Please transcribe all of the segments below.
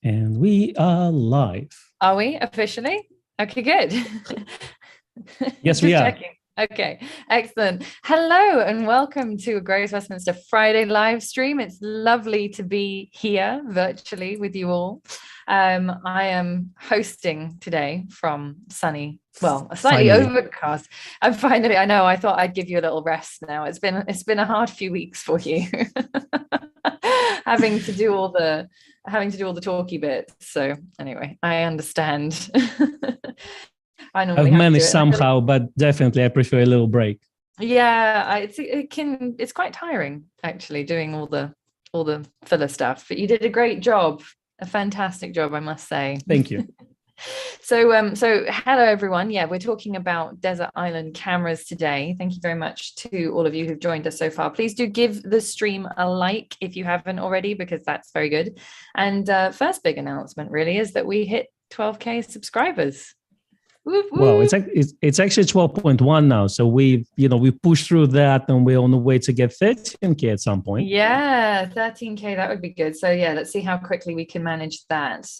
And we are live. Are we officially? Okay, good. Yes, we are. Checking. Okay, excellent. Hello and welcome to a Grace Westminster Friday live stream. It's lovely to be here virtually with you all. I am hosting today from sunny, well, a slightly overcast. I know, I thought I'd give you a little rest now. It's been a hard few weeks for you. having to do all the talky bits. So anyway, I understand. I've managed somehow, but definitely I prefer a little break. Yeah, it's quite tiring actually doing all the filler stuff. But you did a great job, a fantastic job, I must say. Thank you. So hello everyone. Yeah, we're talking about desert island cameras today. Thank you very much to all of you who've joined us so far. Please do give the stream a like if you haven't already, because that's very good. And first big announcement really is that we hit 12k subscribers. Whoop, whoop. Well, it's actually 12.1 now. So we pushed through that, and we're on the way to get 13k at some point. Yeah, 13k, that would be good. So yeah, let's see how quickly we can manage that.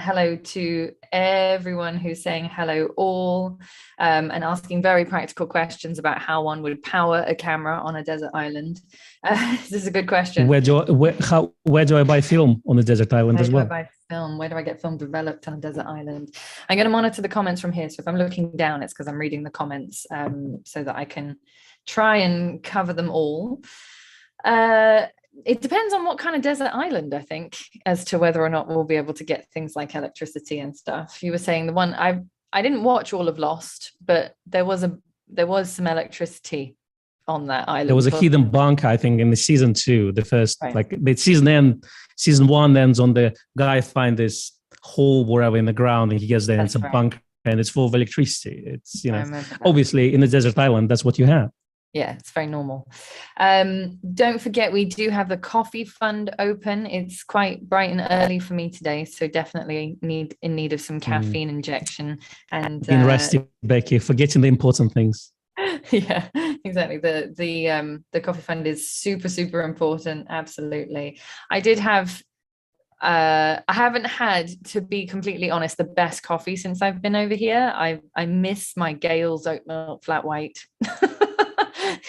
Hello to everyone who's saying hello all, and asking very practical questions about how one would power a camera on a desert island. This is a good question. Where do I buy film on a desert island as well? Where do I get film developed on a desert island? I'm going to monitor the comments from here. So if I'm looking down, it's because I'm reading the comments, so that I can try and cover them all. It depends on what kind of desert island, I think, as to whether or not we'll be able to get things like electricity and stuff. You were saying the one I didn't watch all of Lost, but there was some electricity on that island. There was a hidden bunker, I think, in the season 2. The first, right. Like the season 1 ends on the guy find this hole wherever in the ground, and he gets there, and it's a bunker, and it's full of electricity. It's obviously in a desert island, that's what you have. Yeah, it's very normal. Don't forget, we do have the coffee fund open. It's quite bright and early for me today, so definitely in need of some caffeine injection. And been resting, Becky, forgetting the important things. Yeah, exactly. The coffee fund is super important. Absolutely. I haven't had, to be completely honest, the best coffee since I've been over here. I miss my Gale's oat milk flat white.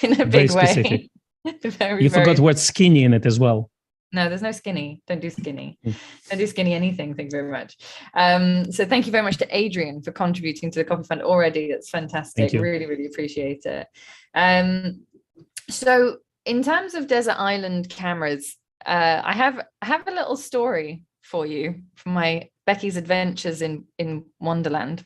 In a big way. You forgot word skinny in it as well. No, there's no skinny. Don't do skinny. Don't do skinny anything. Thank you very much. So thank you very much to Adrian for contributing to the coffee fund already. That's fantastic. Really appreciate it. So in terms of desert island cameras, I have a little story for you from my Becky's adventures in Wonderland.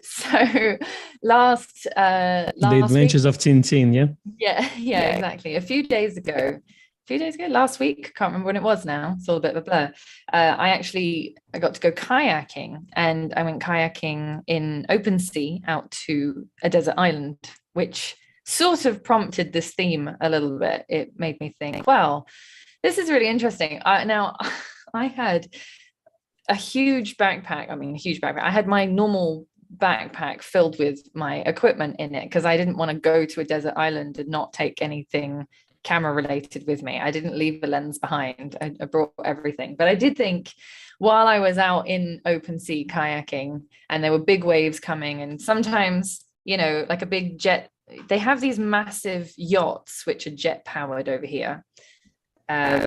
So last the adventures of Tintin, yeah, exactly. A few days ago, last week, can't remember when it was now, it's all a bit of a blur. I got to go kayaking, and I went kayaking in open sea out to a desert island, which sort of prompted this theme a little bit. It made me think, well, this is really interesting. Now I had a huge backpack. I had my normal backpack filled with my equipment in it, because I didn't want to go to a desert island and not take anything camera related with me. I didn't leave a lens behind. I brought everything. But I did think, while I was out in open sea kayaking and there were big waves coming, and sometimes, like a big jet, they have these massive yachts which are jet powered over here.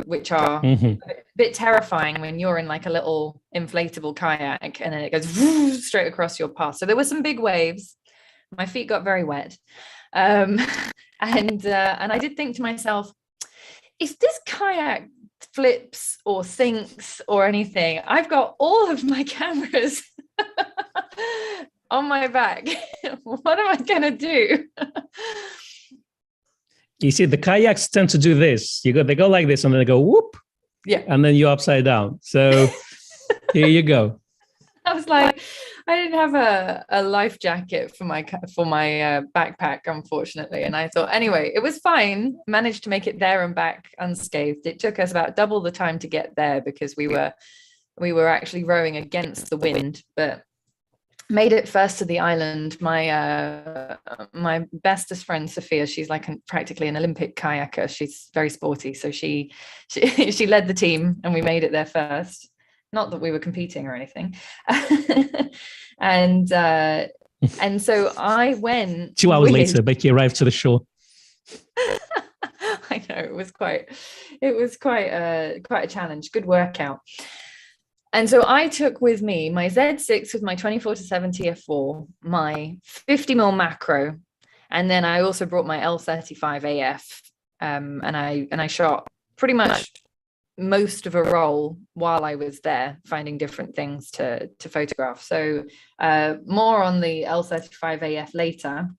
Which are a bit terrifying when you're in like a little inflatable kayak, and then it goes straight across your path. So there were some big waves. My feet got very wet. And I did think to myself, if this kayak flips or sinks or anything, I've got all of my cameras on my back. What am I going to do? You see, the kayaks tend to do this. They go like this, and then they go whoop, yeah, and then you're upside down. So here you go. I was like, I didn't have a life jacket for my backpack, unfortunately, and I thought, anyway, it was fine. Managed to make it there and back unscathed. It took us about double the time to get there, because we were actually rowing against the wind, but made it first to the island. My bestest friend Sophia, she's like practically an Olympic kayaker. She's very sporty, so she led the team, and we made it there first. Not that we were competing or anything. and so I went 2 hours later, Becky arrived to the shore. I know, it was quite a challenge. Good workout. And so I took with me my Z6 with my 24-7 TF4, my 50mm macro, and then I also brought my L35 AF, and I shot pretty much most of a roll while I was there, finding different things to photograph. So more on the L35 AF later.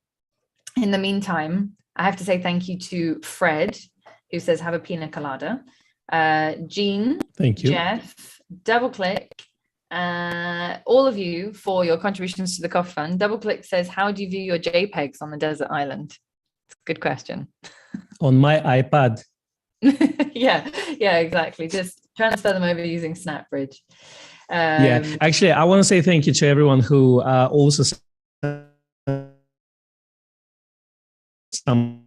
In the meantime, I have to say thank you to Fred, who says have a pina colada. Jean, thank you. Jeff, Double Click, all of you for your contributions to the Coffee Fund. Double Click says, how do you view your JPEGs on the desert island? It's a good question. On my iPad. yeah, exactly. Just transfer them over using SnapBridge. Actually, I want to say thank you to everyone who also some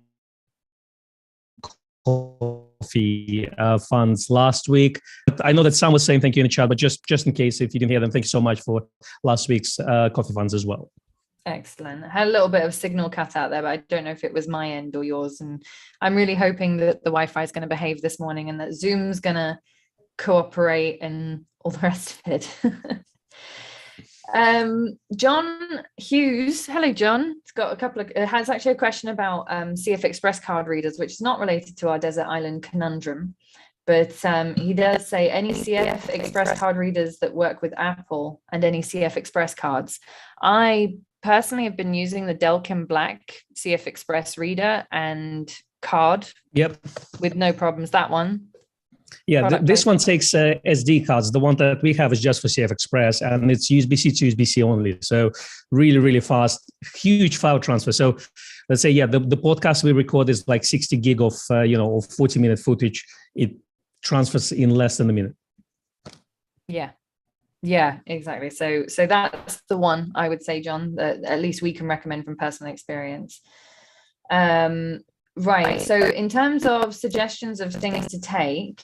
coffee funds last week. I know that some was saying thank you in the chat, but just in case if you didn't hear them, thank you so much for last week's coffee funds as well. Excellent. I had a little bit of signal cut out there, but I don't know if it was my end or yours. And I'm really hoping that the Wi-Fi is going to behave this morning and that Zoom's going to cooperate and all the rest of it. John Hughes, hello John. It's got has actually a question about CF Express card readers, which is not related to our desert island conundrum, but he does say any CF Express card readers that work with Apple and any CF Express cards. I personally have been using the Delcam Black CF Express reader and card. Yep. With no problems. That one. Yeah, this one takes SD cards. The one that we have is just for CF Express, and it's USB-C to USB-C only. So really, really fast, huge file transfer. So let's say, the podcast we record is like 60 gig of, of 40-minute footage. It transfers in less than a minute. Yeah, exactly. So that's the one I would say, John, that at least we can recommend from personal experience. Right. So in terms of suggestions of things to take,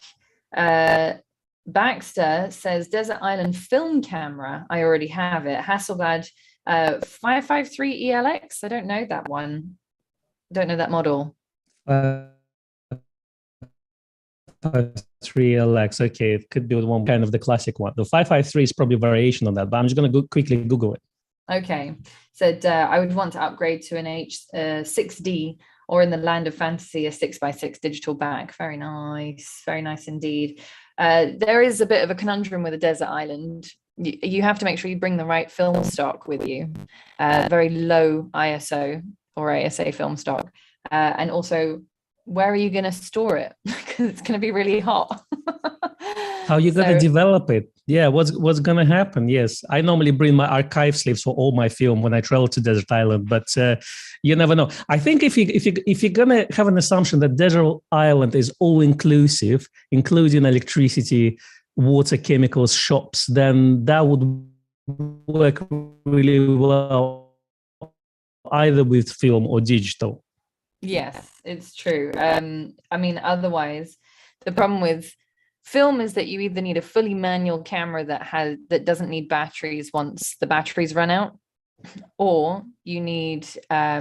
Baxter says desert island film camera. I already have it. Hasselblad 553 ELX. I don't know that one. Don't know that model. 553 ELX. Okay, it could be one kind of the classic one. The 553 is probably a variation on that, but I'm just going to quickly Google it. Okay. Said I would want to upgrade to an H6D. Or in the land of fantasy, a 6x6 digital back. Very nice indeed. There is a bit of a conundrum with a desert island. You have to make sure you bring the right film stock with you. Very low ISO or ASA film stock. And also, where are you going to store it? Because it's going to be really hot. How are you going to develop it? Yeah, what's going to happen? Yes, I normally bring my archive sleeves for all my film when I travel to desert island, but you never know. I think if you're going to have an assumption that desert island is all inclusive, including electricity, water, chemicals, shops, then that would work really well either with film or digital. Yes, it's true. I mean, otherwise, the problem with film is that you either need a fully manual camera that doesn't need batteries once the batteries run out, or you need I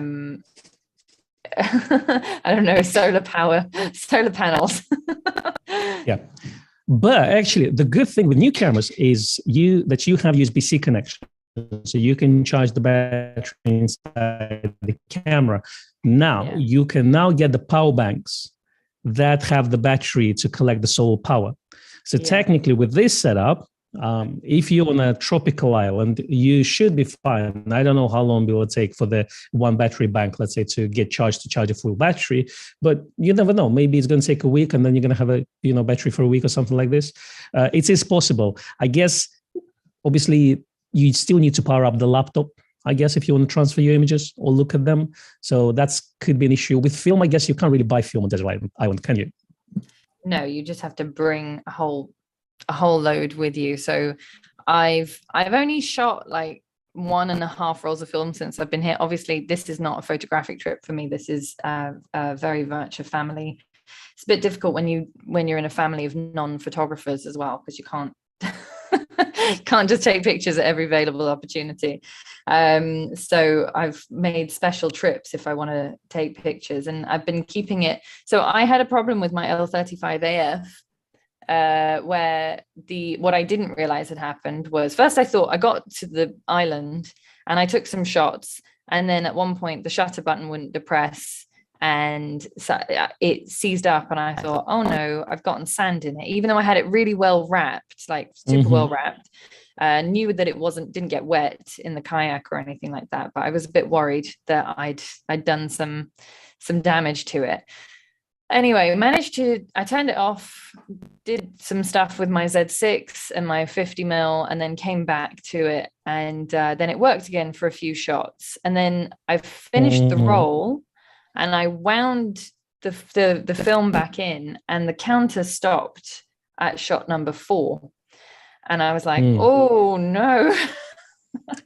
don't know, solar panels. Yeah. But actually, the good thing with new cameras is that you have USB-C connection. So you can charge the battery inside the camera. Now, you can now get the power banks that have the battery to collect the solar power. So technically, with this setup, if you're on a tropical island, you should be fine. I don't know how long it will take for the one battery bank, let's say, to get charged to charge a full battery, but you never know. Maybe it's going to take a week, and then you're going to have a battery for a week or something like this. It is possible. I guess, obviously, you still need to power up the laptop, I guess, if you want to transfer your images or look at them. So that could be an issue. With film, I guess you can't really buy film on desert island, can you? No, you just have to bring a whole load with you. So I've only shot like 1.5 rolls of film since I've been here. Obviously, this is not a photographic trip for me. This is very much a family. It's a bit difficult when you're in a family of non-photographers as well, because you can't just take pictures at every available opportunity. So I've made special trips if I want to take pictures, and I've been keeping it. So I had a problem with my L35 AF. Where what I didn't realize had happened was, first I thought I got to the island and I took some shots, and then at one point the shutter button wouldn't depress, and so it seized up, and I thought, oh no, I've gotten sand in it, even though I had it really well wrapped, like super well wrapped. Knew that it didn't get wet in the kayak or anything like that, but I was a bit worried that I'd done some damage to it. Anyway, I turned it off, did some stuff with my Z6 and my 50mm, and then came back to it. And then it worked again for a few shots. And then I finished the roll and I wound the film back in, and the counter stopped at shot number 4. And I was like, oh no.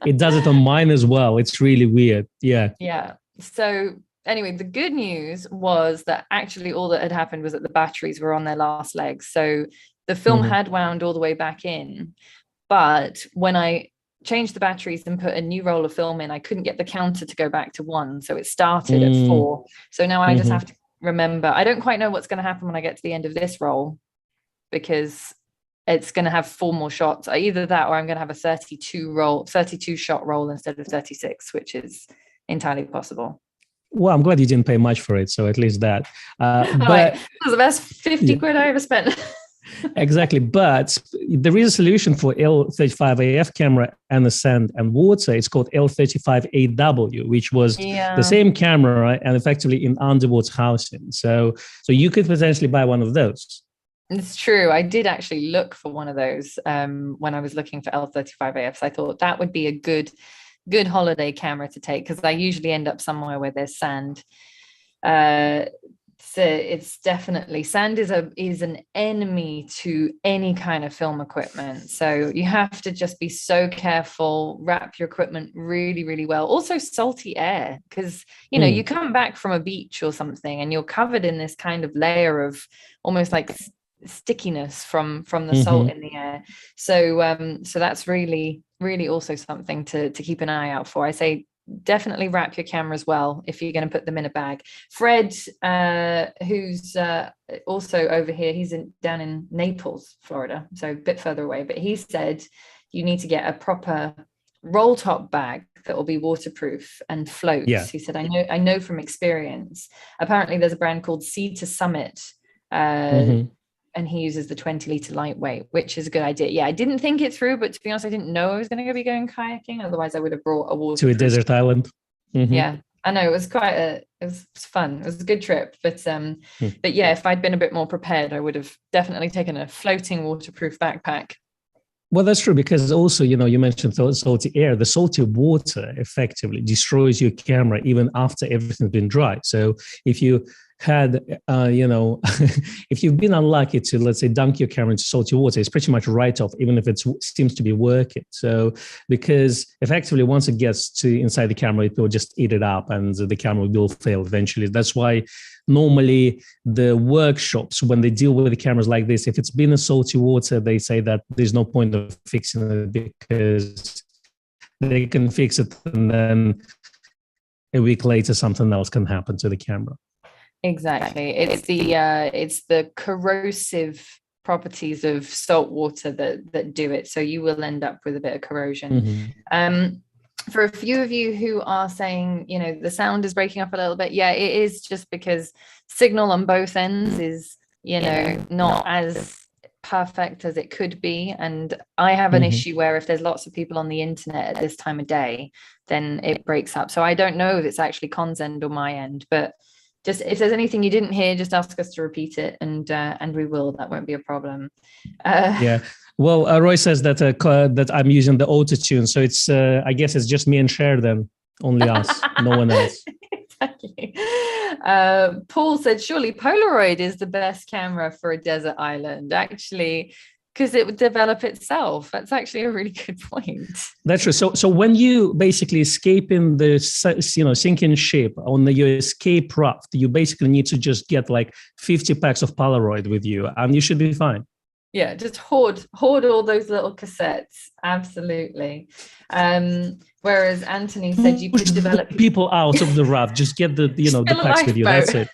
It does it on mine as well. It's really weird. Yeah. Yeah. So anyway, the good news was that actually all that had happened was that the batteries were on their last legs. So the film had wound all the way back in. But when I changed the batteries and put a new roll of film in, I couldn't get the counter to go back to 1. So it started at 4. So now I just have to remember. I don't quite know what's going to happen when I get to the end of this roll, because it's going to have 4 more shots. Either that, or I'm going to have a 32 shot roll instead of 36, which is entirely possible. Well, I'm glad you didn't pay much for it, so at least that. But it was the best 50 quid I ever spent. Exactly, but there is a solution for L35 AF camera and the sand and water. It's called L35 AW, which was the same camera, right, and effectively in underwater housing. So you could potentially buy one of those. It's true. I did actually look for one of those when I was looking for L35 AFs. I thought that would be a good holiday camera to take, because I usually end up somewhere where there's sand. So it's definitely, sand is an enemy to any kind of film equipment. So you have to just be so careful, wrap your equipment really, really well. Also salty air, because, you come back from a beach or something and you're covered in this kind of layer of almost like stickiness from the salt in the air. So that's really, really also something to keep an eye out for. I say definitely wrap your cameras well if you're going to put them in a bag. Fred, who's also over here, he's down in Naples, Florida, so a bit further away, but he said you need to get a proper roll top bag that will be waterproof and floats. He said, I know from experience. Apparently there's a brand called Sea to Summit, and he uses the 20-liter lightweight, which is a good idea. Yeah, I didn't think it through, but to be honest, I didn't know I was going to be going kayaking. Otherwise, I would have brought a water to a desert island. Yeah, I know, it was it was fun. It was a good trip, but yeah, if I'd been a bit more prepared, I would have definitely taken a floating waterproof backpack. Well, that's true, because also, you mentioned salty air. The salty water effectively destroys your camera even after everything's been dry. So if you had, if you've been unlucky to, let's say, dunk your camera into salty water, it's pretty much write off, even if it seems to be working. So because effectively once it gets to inside the camera, it will just eat it up and the camera will fail eventually. That's why normally the workshops, when they deal with the cameras like this, if it's been in salty water, they say that there's no point of fixing it, because they can fix it and then a week later something else can happen to the camera. Exactly. It's the corrosive properties of salt water that do it. So you will end up with a bit of corrosion. For a few of you who are saying, the sound is breaking up a little bit. Yeah, it is just because signal on both ends is, not as perfect as it could be. And I have an issue where if there's lots of people on the internet at this time of day, then it breaks up. So I don't know if it's actually Con's end or my end, but just if there's anything you didn't hear, just ask us to repeat it, and we will. That won't be a problem. Yeah. Well, Roy says that I'm using the auto tune, so it's I guess it's just me and Cher then, only us, no one else. Exactly. Paul said, surely Polaroid is the best camera for a desert island. Actually, because it would develop itself. That's actually a really good point. That's true. So when you basically escape in the sinking ship on your escape raft, you basically need to just get like 50 packs of Polaroid with you, and you should be fine. Yeah, just hoard all those little cassettes. Absolutely. Whereas Anthony said you could develop people out of the raft. Just get the the packs with you. That's it.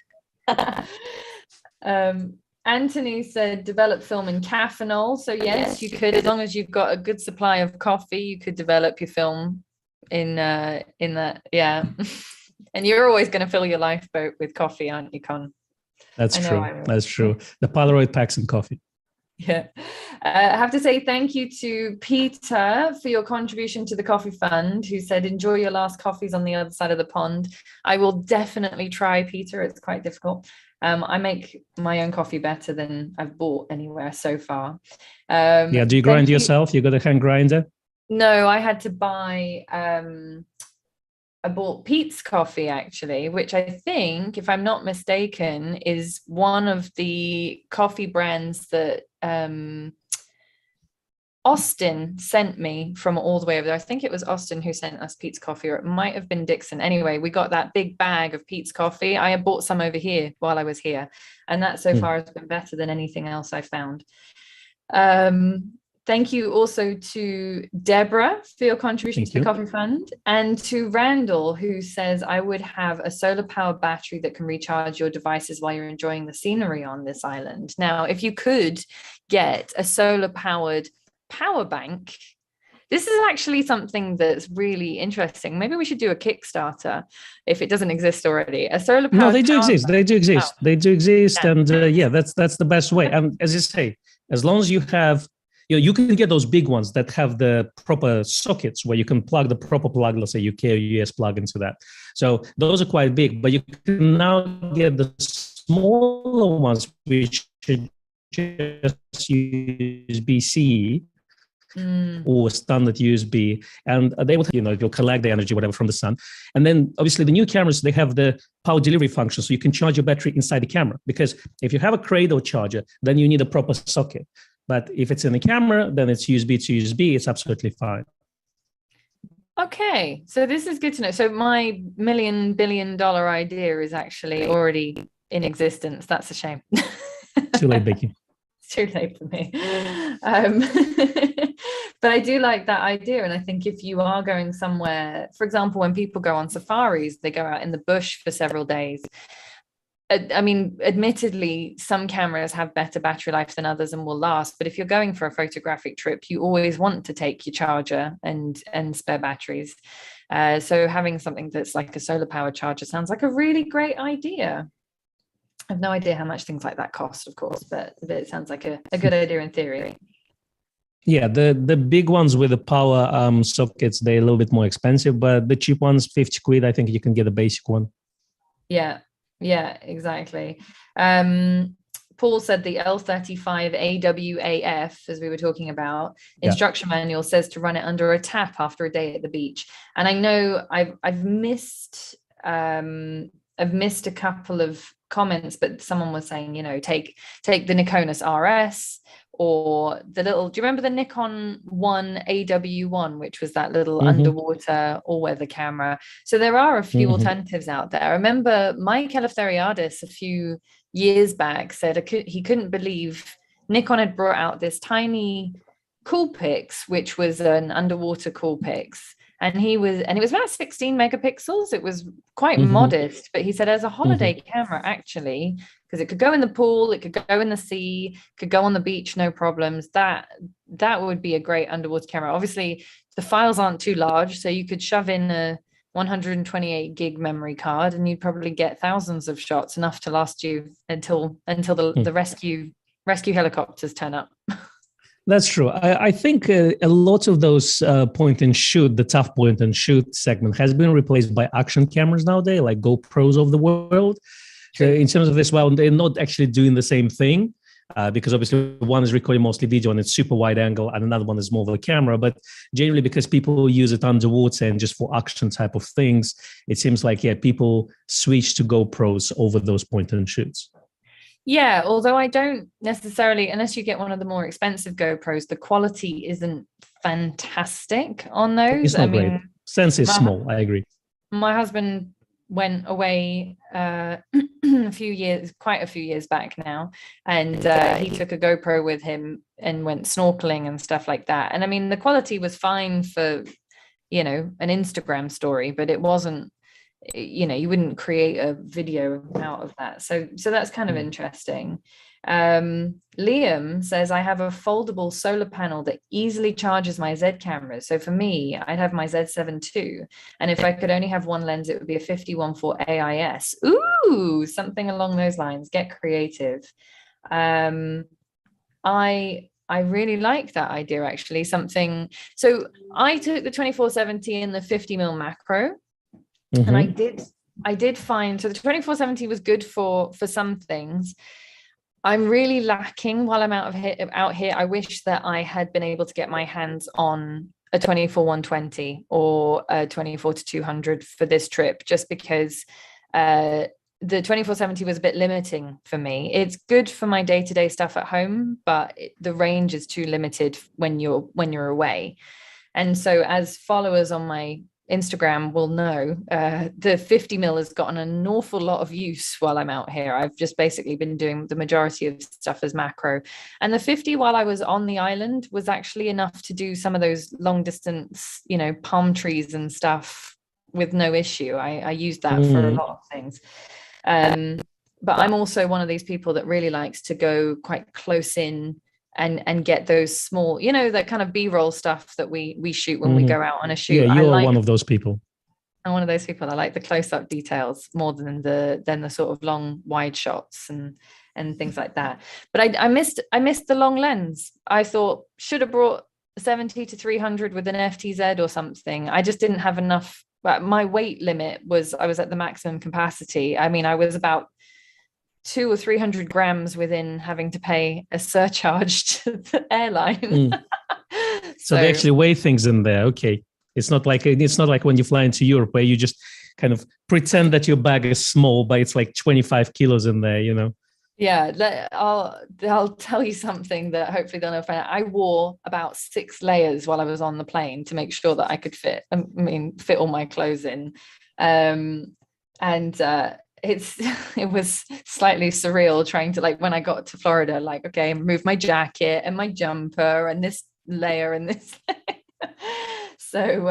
Anthony said develop film in caffeinol. So yes, you could, as long as you've got a good supply of coffee, you could develop your film in that. Yeah. And you're always going to fill your lifeboat with coffee, aren't you, Con? That's true. That's true. The Polaroid packs and coffee. Yeah. I have to say thank you to Peter for your contribution to the coffee fund, who said, enjoy your last coffees on the other side of the pond. I will definitely try, Peter. It's quite difficult. I make my own coffee better than I've bought anywhere so far. Do you grind yourself? You got a hand grinder? No, I had to buy, I bought Pete's Coffee, actually, which I think, if I'm not mistaken, is one of the coffee brands that Austin sent me from all the way over there. I think it was Austin who sent us Pete's Coffee, or it might have been Dixon. Anyway, we got that big bag of Pete's Coffee. I had bought some over here while I was here, and that so far has been better than anything else I found. Thank you also to Deborah for your contribution to the Coffee Fund, and to Randall, who says, I would have a solar powered battery that can recharge your devices while you're enjoying the scenery on this island. Now, if you could get a solar powered power bank, this is actually something that's really interesting. Maybe we should do a Kickstarter if it doesn't exist already. A solar powered. No, they do exist. They do exist. They do exist, yeah. And that's the best way. And as you say, as long as you have, you can get those big ones that have the proper sockets where you can plug the proper plug, let's say UK or US plug into that. So those are quite big, but you can now get the smaller ones, which should just USB-C. Or standard USB, and they will, you'll collect the energy, whatever, from the sun. And then obviously the new cameras, they have the power delivery function, so you can charge your battery inside the camera. Because if you have a cradle charger, then you need a proper socket. But if it's in the camera, then it's USB to USB. It's absolutely fine. Okay, so this is good to know. So my $1 billion idea is actually already in existence. That's a shame. Too late, Becky. Too late for me. But I do like that idea. And I think if you are going somewhere, for example, when people go on safaris, they go out in the bush for several days. I mean, admittedly, some cameras have better battery life than others and will last. But if you're going for a photographic trip, you always want to take your charger and spare batteries. So having something that's like a solar powered charger sounds like a really great idea. I have no idea how much things like that cost, of course, but it sounds like a good idea in theory. Yeah, the big ones with the power sockets, they're a little bit more expensive, but the cheap ones, 50 quid, I think you can get a basic one. Yeah, exactly. Paul said the L35 AWAF, as we were talking about, instruction manual says to run it under a tap after a day at the beach. And I know I've missed a couple of comments, but someone was saying, take the Nikon RS, or the little, do you remember the Nikon 1 AW1, which was that little underwater all-weather camera? So there are a few alternatives out there. I remember Mike Eleftheriadis a few years back said he couldn't believe Nikon had brought out this tiny Coolpix, which was an underwater Coolpix. And it was about 16 megapixels. It was quite modest, but he said as a holiday camera, actually, because it could go in the pool, it could go in the sea, could go on the beach, no problems. That would be a great underwater camera. Obviously, the files aren't too large, so you could shove in a 128 gig memory card, and you'd probably get thousands of shots, enough to last you until the rescue helicopters turn up. That's true. I think a lot of those point and shoot, the tough point and shoot segment has been replaced by action cameras nowadays, like GoPros of the world. So in terms of this, well, they're not actually doing the same thing because obviously one is recording mostly video and it's super wide angle, and another one is more of a camera. But generally, because people use it underwater and just for action type of things, it seems like, people switch to GoPros over those point and shoots. Yeah, although I don't necessarily, unless you get one of the more expensive GoPros, the quality isn't fantastic on those. It's not great. Sense is small. I agree. My husband went away quite a few years back now, and he took a GoPro with him and went snorkeling and stuff like that. And I mean, the quality was fine for, you know, an Instagram story, but it wasn't, you know, you wouldn't create a video out of that. So that's kind of interesting. Liam says, I have a foldable solar panel that easily charges my Z cameras. So for me, I'd have my Z7 II, and if I could only have one lens, it would be a 50-1.4 AIS. Ooh, something along those lines. Get creative. I really like that idea, actually. Something. So I took the 24-70 and the 50mm macro. And I did find, so the 24-70 was good for some things. I'm really lacking while I'm out here. I wish that I had been able to get my hands on a 24-120 or a 24-200 for this trip, just because the 24-70 was a bit limiting for me. It's good for my day-to-day stuff at home, but the range is too limited when you're away. And so, as followers on my Instagram will know, the 50mm has gotten an awful lot of use while I'm out here. I've just basically been doing the majority of stuff as macro, and the 50, while I was on the island, was actually enough to do some of those long distance, you know, palm trees and stuff with no issue. I used that for a lot of things. But I'm also one of these people that really likes to go quite close in and get those small, you know, that kind of B-roll stuff that we shoot when we go out on a shoot. Yeah, you're one of those people. I'm one of those people. I like the close-up details more than the sort of long wide shots and things like that. But I missed the long lens. I thought should have brought 70-300 with an FTZ or something. I just didn't have enough. My weight limit was, I was at the maximum capacity. I mean, I was about 200 or 300 grams within having to pay a surcharge to the airline. So they actually weigh things in there. Okay. It's not like when you fly into Europe where you just kind of pretend that your bag is small, but it's like 25 kilos in there, you know? Yeah. I'll tell you something that hopefully they'll never find out. I wore about 6 layers while I was on the plane to make sure that I could fit all my clothes in. It was slightly surreal trying to, like, when I got to Florida, like, okay, move my jacket and my jumper and this layer and this layer. So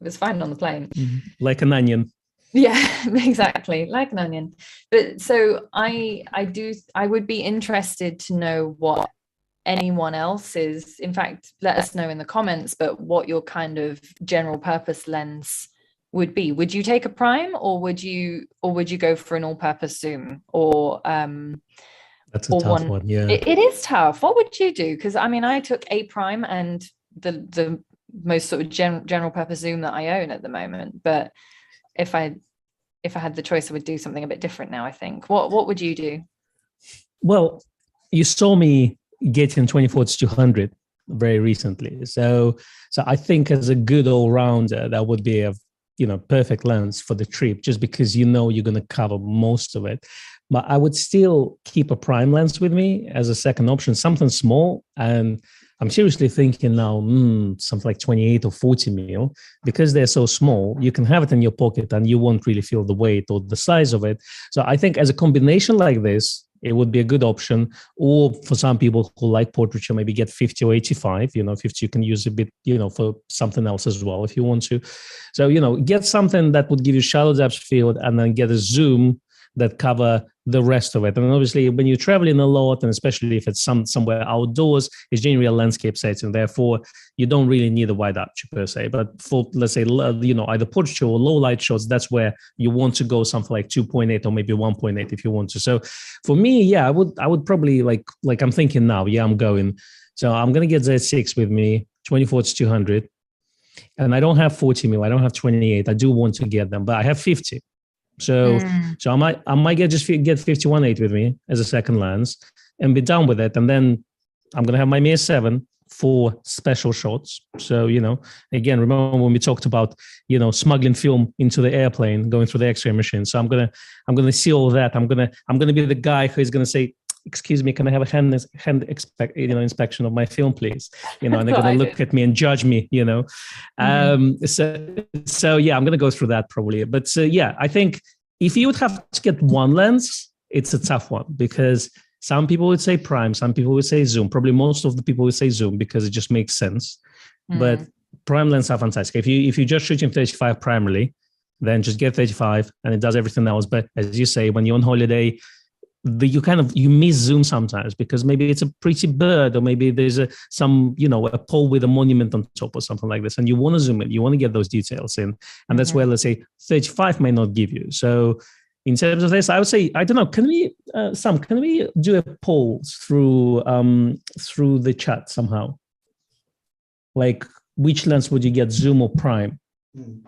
it was fine on the plane. Like an onion. Yeah, exactly, like an onion. But so I would be interested to know what anyone else is. In fact, let us know in the comments, but what your kind of general purpose lens would be. Would you take a prime, or would you go for an all-purpose zoom, or that's a tough one. Yeah, it is tough. What would you do? Because I mean, I took a prime and the most sort of general purpose zoom that I own at the moment. But if I had the choice, I would do something a bit different now, I think. What would you do? Well, you saw me getting 24-200 very recently, so I think as a good all-rounder, that would be a perfect lens for the trip, just because you're going to cover most of it. But I would still keep a prime lens with me as a second option, something small. And I'm seriously thinking now, something like 28 or 40 mil, because they're so small, you can have it in your pocket and you won't really feel the weight or the size of it. So I think as a combination like this, it would be a good option. Or for some people who like portraiture, maybe get 50 or 85, 50 you can use a bit, for something else as well if you want to. So, get something that would give you shallow depth field, and then get a zoom that cover the rest of it. And obviously when you're traveling a lot, and especially if it's somewhere outdoors, it's generally a landscape setting. Therefore, you don't really need a wide aperture per se. But for, let's say, either portraiture or low light shots, that's where you want to go something like 2.8 or maybe 1.8 if you want to. So for me, yeah, I would probably like I'm thinking now, I'm going. So I'm going to get Z6 with me, 24-200. And I don't have 40 mil. I don't have 28. I do want to get them, but I have 50. So I might get 51.8 with me as a second lens and be done with it. And then I'm going to have my Mir 7 for special shots. So, again, remember when we talked about, smuggling film into the airplane, going through the X-ray machine. So I'm gonna see all that. I'm gonna be the guy who is gonna say, excuse me, can I have a hand inspection of my film, please? And they're going to look at me and judge me, So yeah, I'm going to go through that probably. But yeah, I think if you would have to get one lens, it's a tough one, because some people would say prime, some people would say zoom. Probably most of the people would say zoom because it just makes sense. But prime lenses are fantastic. If you're just shooting 35 primarily, then just get 35 and it does everything else. But as you say, when you're on holiday, you miss zoom sometimes, because maybe it's a pretty bird, or maybe there's a pole with a monument on top or something like this, and you want to zoom in, you want to get those details in, and that's where, let's say, 35 may not give you. So in terms of this, I would say, I don't know, can we do a poll through the chat somehow, like which lens would you get, zoom or prime?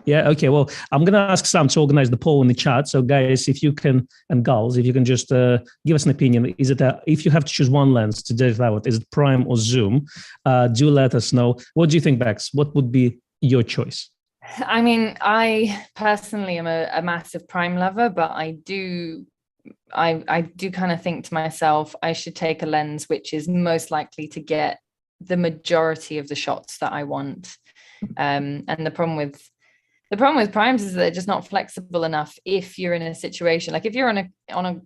Yeah. Okay. Well, I'm going to ask Sam to organize the poll in the chat. So, guys, if you can, and girls, if you can just give us an opinion. Is it if you have to choose one lens to judge that out, is it prime or zoom? Do let us know. What do you think, Bex? What would be your choice? I mean, I personally am a massive prime lover, but I do kind of think to myself, I should take a lens which is most likely to get the majority of the shots that I want. And the problem with primes is that they're just not flexible enough. If you're in a situation, like if you're on a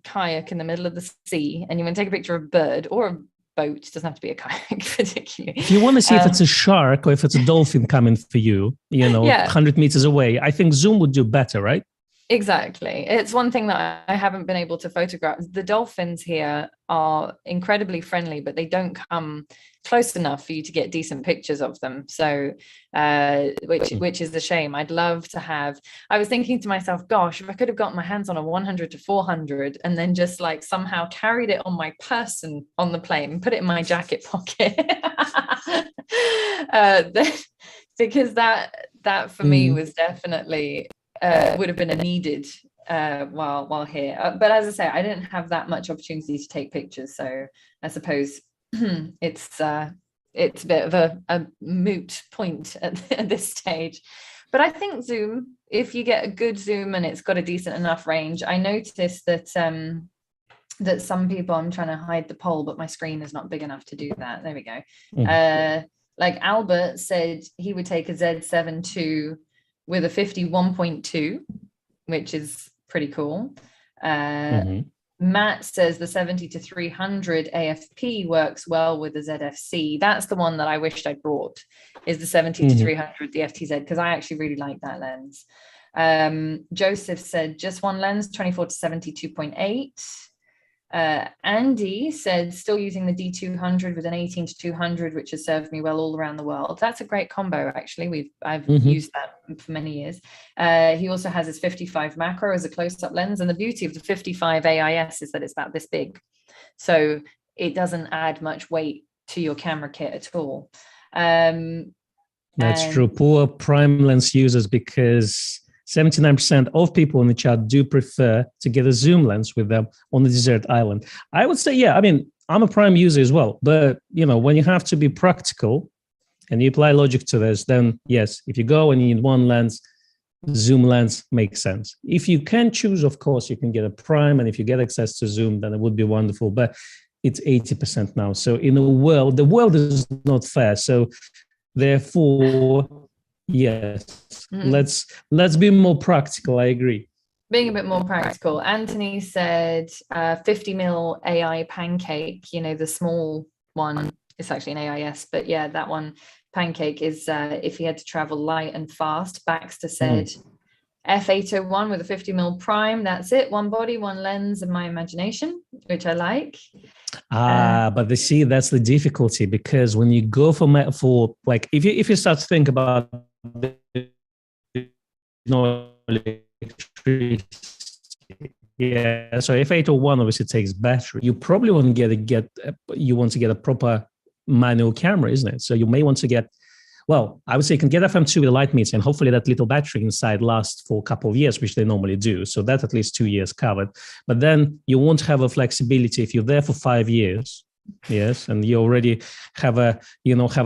kayak in the middle of the sea and you want to take a picture of a bird or a boat, it doesn't have to be a kayak particularly. If you want to see if it's a shark or if it's a dolphin coming for you, 100 meters away, I think zoom would do better, right? Exactly. It's one thing that I haven't been able to photograph. The dolphins here are incredibly friendly, but they don't come close enough for you to get decent pictures of them. So, which is a shame. I'd love to have. I was thinking to myself, gosh, if I could have gotten my hands on a 100 to 400 and then just like somehow carried it on my person on the plane, put it in my jacket pocket, because that for me was definitely. Would have been a needed while here. But as I say, I didn't have that much opportunity to take pictures. So I suppose it's a bit of a moot point at this stage. But I think zoom, if you get a good zoom and it's got a decent enough range, I noticed that that some people, I'm trying to hide the poll, but my screen is not big enough to do that. There we go. Like Albert said he would take a Z7 II with a 51.2, which is pretty cool. Matt says the 70 to 300 AFP works well with the ZFC. That's the one that I wished I'd brought, is the 70 to 300, the FTZ, because I actually really like that lens. Joseph said just one lens, 24 to 72.8. Andy said still using the D200 with an 18 to 200, which has served me well all around the world. That's a great combo, actually. I've used that for many years. He also has his 55 macro as a close-up lens, and the beauty of the 55 AIS is that it's about this big, so it doesn't add much weight to your camera kit at all. That's true. Poor prime lens users, because 79% of people in the chat do prefer to get a zoom lens with them on the desert island. I would say, yeah, I mean, I'm a prime user as well, but when you have to be practical and you apply logic to this, then yes, if you go and you need one lens, zoom lens makes sense. If you can choose, of course, you can get a prime, and if you get access to zoom, then it would be wonderful, but it's 80% now. So in the world is not fair. So therefore, yes, let's be more practical. I agree. Being a bit more practical. Anthony said 50 mil AI Pancake, the small one. It's actually an AIS, but yeah, that one, Pancake, is if he had to travel light and fast. Baxter said F801 with a 50 mil prime. That's it. One body, one lens, and my imagination, which I like. But see, that's the difficulty, because when you go for like, if you start to think about electricity, yeah. So if 801 obviously takes battery, you probably want to get a proper manual camera, isn't it? So you may want to get, well, I would say you can get FM2 with a light meter, and hopefully that little battery inside lasts for a couple of years, which they normally do. So that's at least 2 years covered. But then you won't have a flexibility if you're there for 5 years. Yes, and you already have a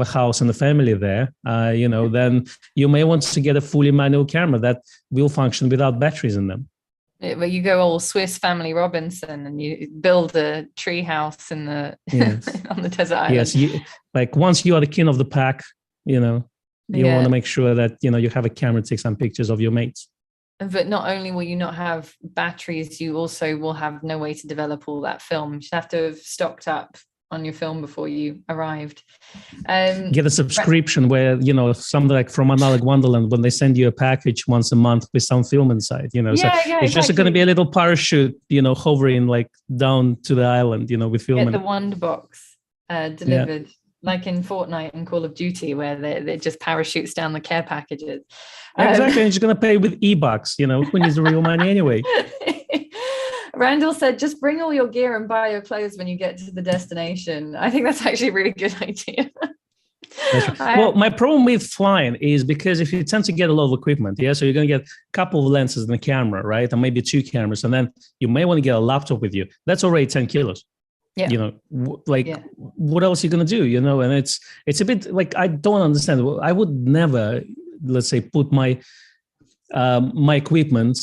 house and a family there, then you may want to get a fully manual camera that will function without batteries in them. Where you go all Swiss Family Robinson and you build a tree house in the on the desert island. Yes, once you are the king of the pack, you want to make sure that you have a camera to take some pictures of your mates. But not only will you not have batteries, you also will have no way to develop all that film. You should have to have stocked up on your film before you arrived. Get a subscription where something like from Analog Wonderland, when they send you a package once a month with some film inside, it's just going to be a little parachute, hovering like down to the island, with film. Get the Wonder Box delivered, like in Fortnite and Call of Duty, where they just parachutes down the care packages. Exactly, and you're going to pay with e-bucks. Who needs the real money anyway? Randall said, just bring all your gear and buy your clothes when you get to the destination. I think that's actually a really good idea. Well, my problem with flying is because if you tend to get a lot of equipment, so you're going to get a couple of lenses and a camera, right? And maybe 2 cameras. And then you may want to get a laptop with you. That's already 10 kilos. Yeah. What else are you going to do? And it's a bit like, I don't understand. I would never, let's say, put my equipment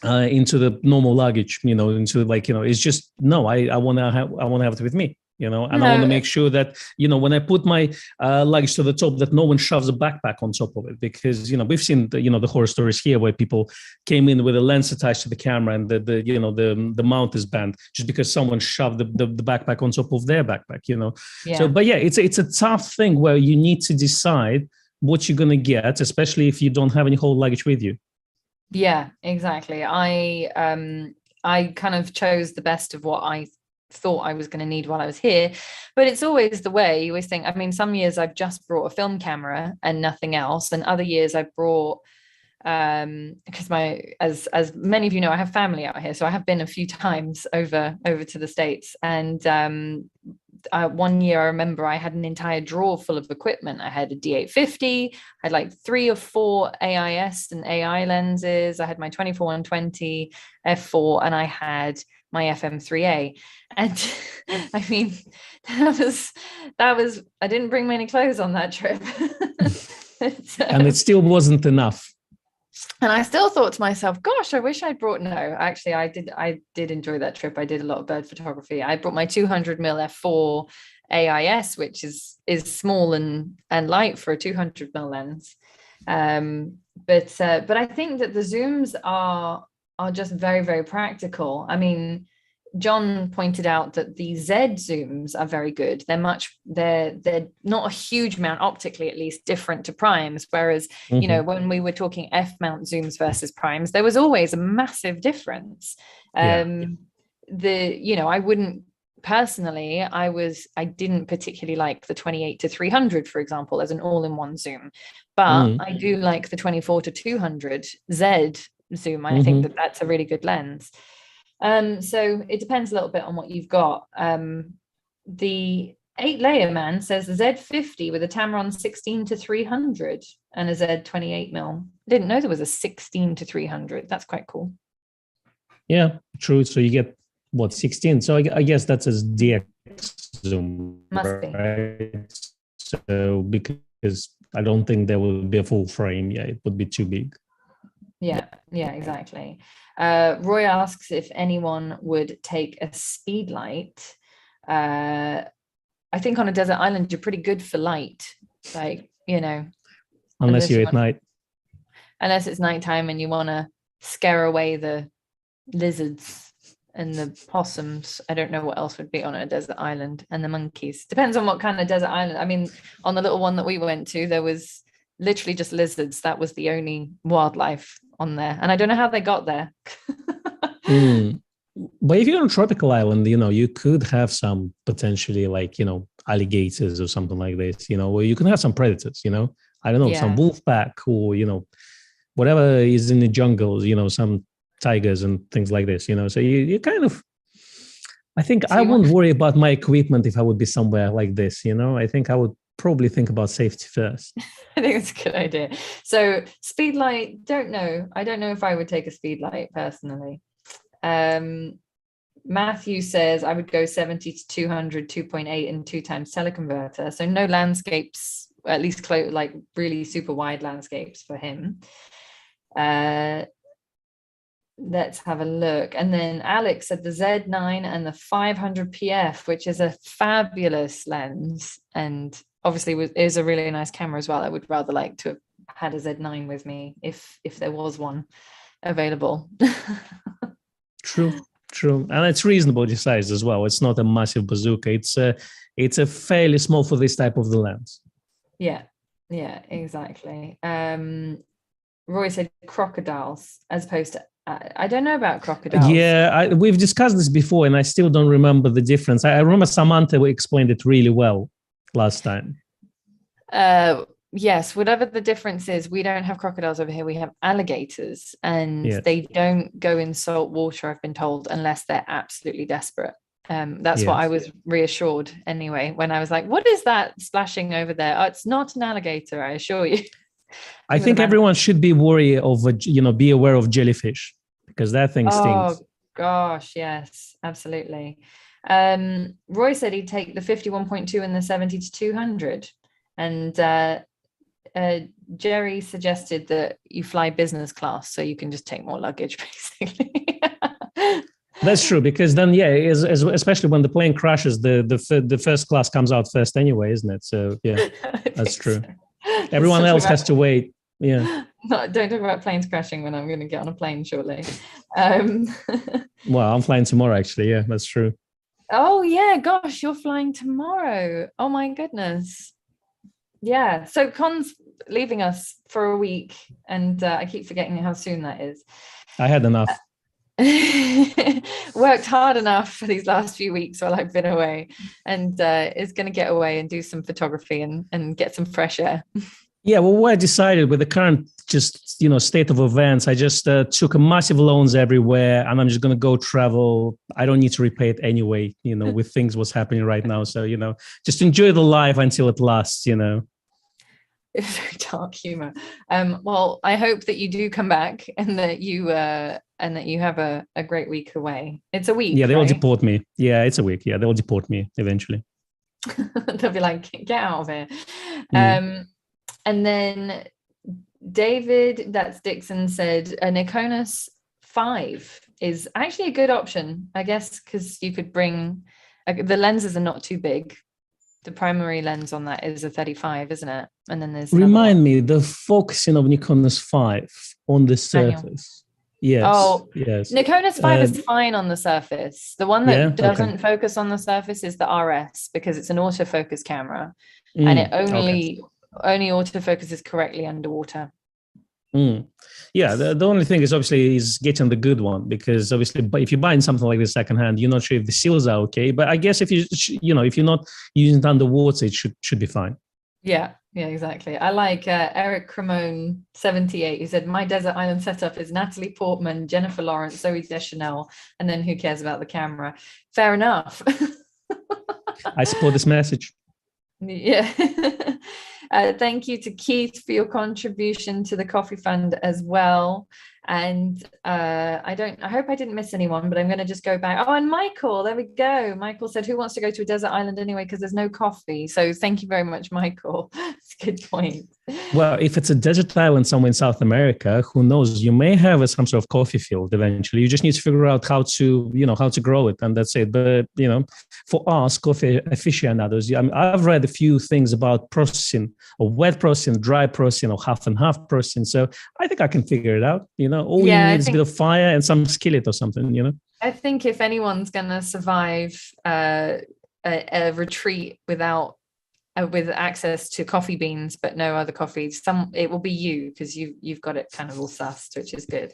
into the normal luggage, it's just, no, I want to have it with me, and I want to make sure that, when I put my luggage to the top, that no one shoves a backpack on top of it, because, we've seen the horror stories here where people came in with a lens attached to the camera and the mount is bent just because someone shoved the backpack on top of their backpack, So, but it's a tough thing where you need to decide what you're going to get, especially if you don't have any whole luggage with you. Yeah, exactly. I kind of chose the best of what I thought I was going to need while I was here, but it's always the way. You always think, some years I've just brought a film camera and nothing else, and other years I've brought because as many of you know, I have family out here, so I have been a few times over to the States, and one year I remember I had an entire drawer full of equipment. I had a D850, I had like 3 or 4 AIS and AI lenses, I had my 24-120 f4, and I had my FM3A. And that was I didn't bring many clothes on that trip. And it still wasn't enough. And I still thought to myself, gosh, I wish I'd brought, no, actually, I did enjoy that trip. I did a lot of bird photography. I brought my 200mm f4 AIS, which is small and light for a 200mm lens. But I think that the zooms are just very, very practical. John pointed out that the Z zooms are very good. They're not a huge amount, optically at least, different to primes. Whereas, when we were talking F mount zooms versus primes, there was always a massive difference. I wouldn't personally, I didn't particularly like the 28-300, for example, as an all-in-one zoom, but I do like the 24-200 Z zoom. I think that's a really good lens. So it depends a little bit on what you've got. The 8-layer man says the Z50 with a Tamron 16-300 and a Z 28mm. I didn't know there was a 16-300. That's quite cool. Yeah, true. So you get 16. So I guess that's a DX zoom. Must be. So because I don't think there will be a full frame. Yeah, it would be too big. Yeah, exactly. Roy asks if anyone would take a speed light. I think on a desert island, you're pretty good for light. Unless you're at night. Unless it's nighttime and you want to scare away the lizards and the possums. I don't know what else would be on a desert island, and the monkeys. Depends on what kind of desert island. On the little one that we went to, there was literally just lizards. That was the only wildlife on there, and I don't know how they got there. But if you're on a tropical island, you could have some potentially alligators or something like this, or you can have some predators, I don't know, some wolf pack or, whatever is in the jungles, some tigers and things like this, so you kind of, I think I wouldn't worry about my equipment if I would be somewhere like this, I think I would probably think about safety first. I think it's a good idea. So speed light, don't know. I don't know if I would take a speed light personally. Matthew says I would go 70 to 200, 2.8 and 2 times teleconverter. So no landscapes, at least like really super wide landscapes for him. Let's have a look. And then Alex said the Z9 and the 500 PF, which is a fabulous lens, and obviously is a really nice camera as well. I would rather like to have had a Z9 with me if there was one available. True, and it's reasonably sized as well. It's not a massive bazooka. It's a fairly small for this type of the lens. Yeah, exactly. Roy said crocodiles as opposed to. I don't know about crocodiles. Yeah, we've discussed this before, and I still don't remember the difference. I remember Samantha explained it really well last time. Yes, whatever the difference is, we don't have crocodiles over here. We have alligators, and they don't go in salt water, I've been told, unless they're absolutely desperate. That's what I was reassured anyway, when I was like, what is that splashing over there? Oh, it's not an alligator, I assure you. I think everyone should be wary of, be aware of jellyfish, because that thing stings. Oh gosh, yes, absolutely. Roy said he'd take the 51.2 and the 70 to 200. And Jerry suggested that you fly business class so you can just take more luggage, basically. That's true, because then, especially when the plane crashes, the first class comes out first anyway, isn't it? So, yeah, that's true. So. Everyone else has to wait. Yeah. No, don't talk about planes crashing when I'm going to get on a plane shortly. Well, I'm flying tomorrow, actually. Yeah, that's true. Oh, yeah. Gosh, you're flying tomorrow. Oh, my goodness. Yeah. So Con's leaving us for a week, and I keep forgetting how soon that is. I had enough. Worked hard enough for these last few weeks while I've been away, and is going to get away and do some photography and get some fresh air. Yeah, well, what I decided with the current state of events, I just took massive loans everywhere, and I'm just going to go travel. I don't need to repay it anyway, with things what's happening right now. So, just enjoy the life until it lasts, It's very dark humor. Well, I hope that you do come back and that you have a great week away. It's a week. Yeah, they'll deport me. Yeah, it's a week. Yeah, they'll deport me eventually. They'll be like, get out of here. And then David, that's Dixon, said a Nikon 5 is actually a good option, I guess, because you could bring the lenses are not too big. The primary lens on that is a 35, isn't it? And then there's remind me the focusing of Nikon 5 on the surface. Yes. Oh, yes. Nikon 5 is fine on the surface. The one that doesn't focus on the surface is the RS, because it's an autofocus camera, and it only autofocuses correctly underwater. Yeah, the only thing is obviously is getting the good one, because obviously, but if you're buying something like this secondhand, you're not sure if the seals are okay. But I guess if if you're not using it underwater, it should be fine. Yeah, exactly. I like Eric Cremone 78. He said my desert island setup is Natalie Portman, Jennifer Lawrence, Zoe Deschanel, and then who cares about the camera? Fair enough. I support this message. Yeah. Thank you to Keith for your contribution to the coffee fund as well. And I hope I didn't miss anyone, but I'm going to just go back. Oh, and Michael, there we go. Michael said, who wants to go to a desert island anyway? Because there's no coffee. So thank you very much, Michael. It's a good point. Well, if it's a desert island somewhere in South America, who knows? You may have some sort of coffee field eventually. You just need to figure out how to grow it, and that's it. But for us, coffee aficionados, I've read a few things about processing, or wet processing, dry processing, or half and half processing. So I think I can figure it out. All you need is a bit of fire and some skillet or something. I think if anyone's going to survive a retreat with access to coffee beans but no other coffees, it will be you, because you've got it kind of all sussed, which is good.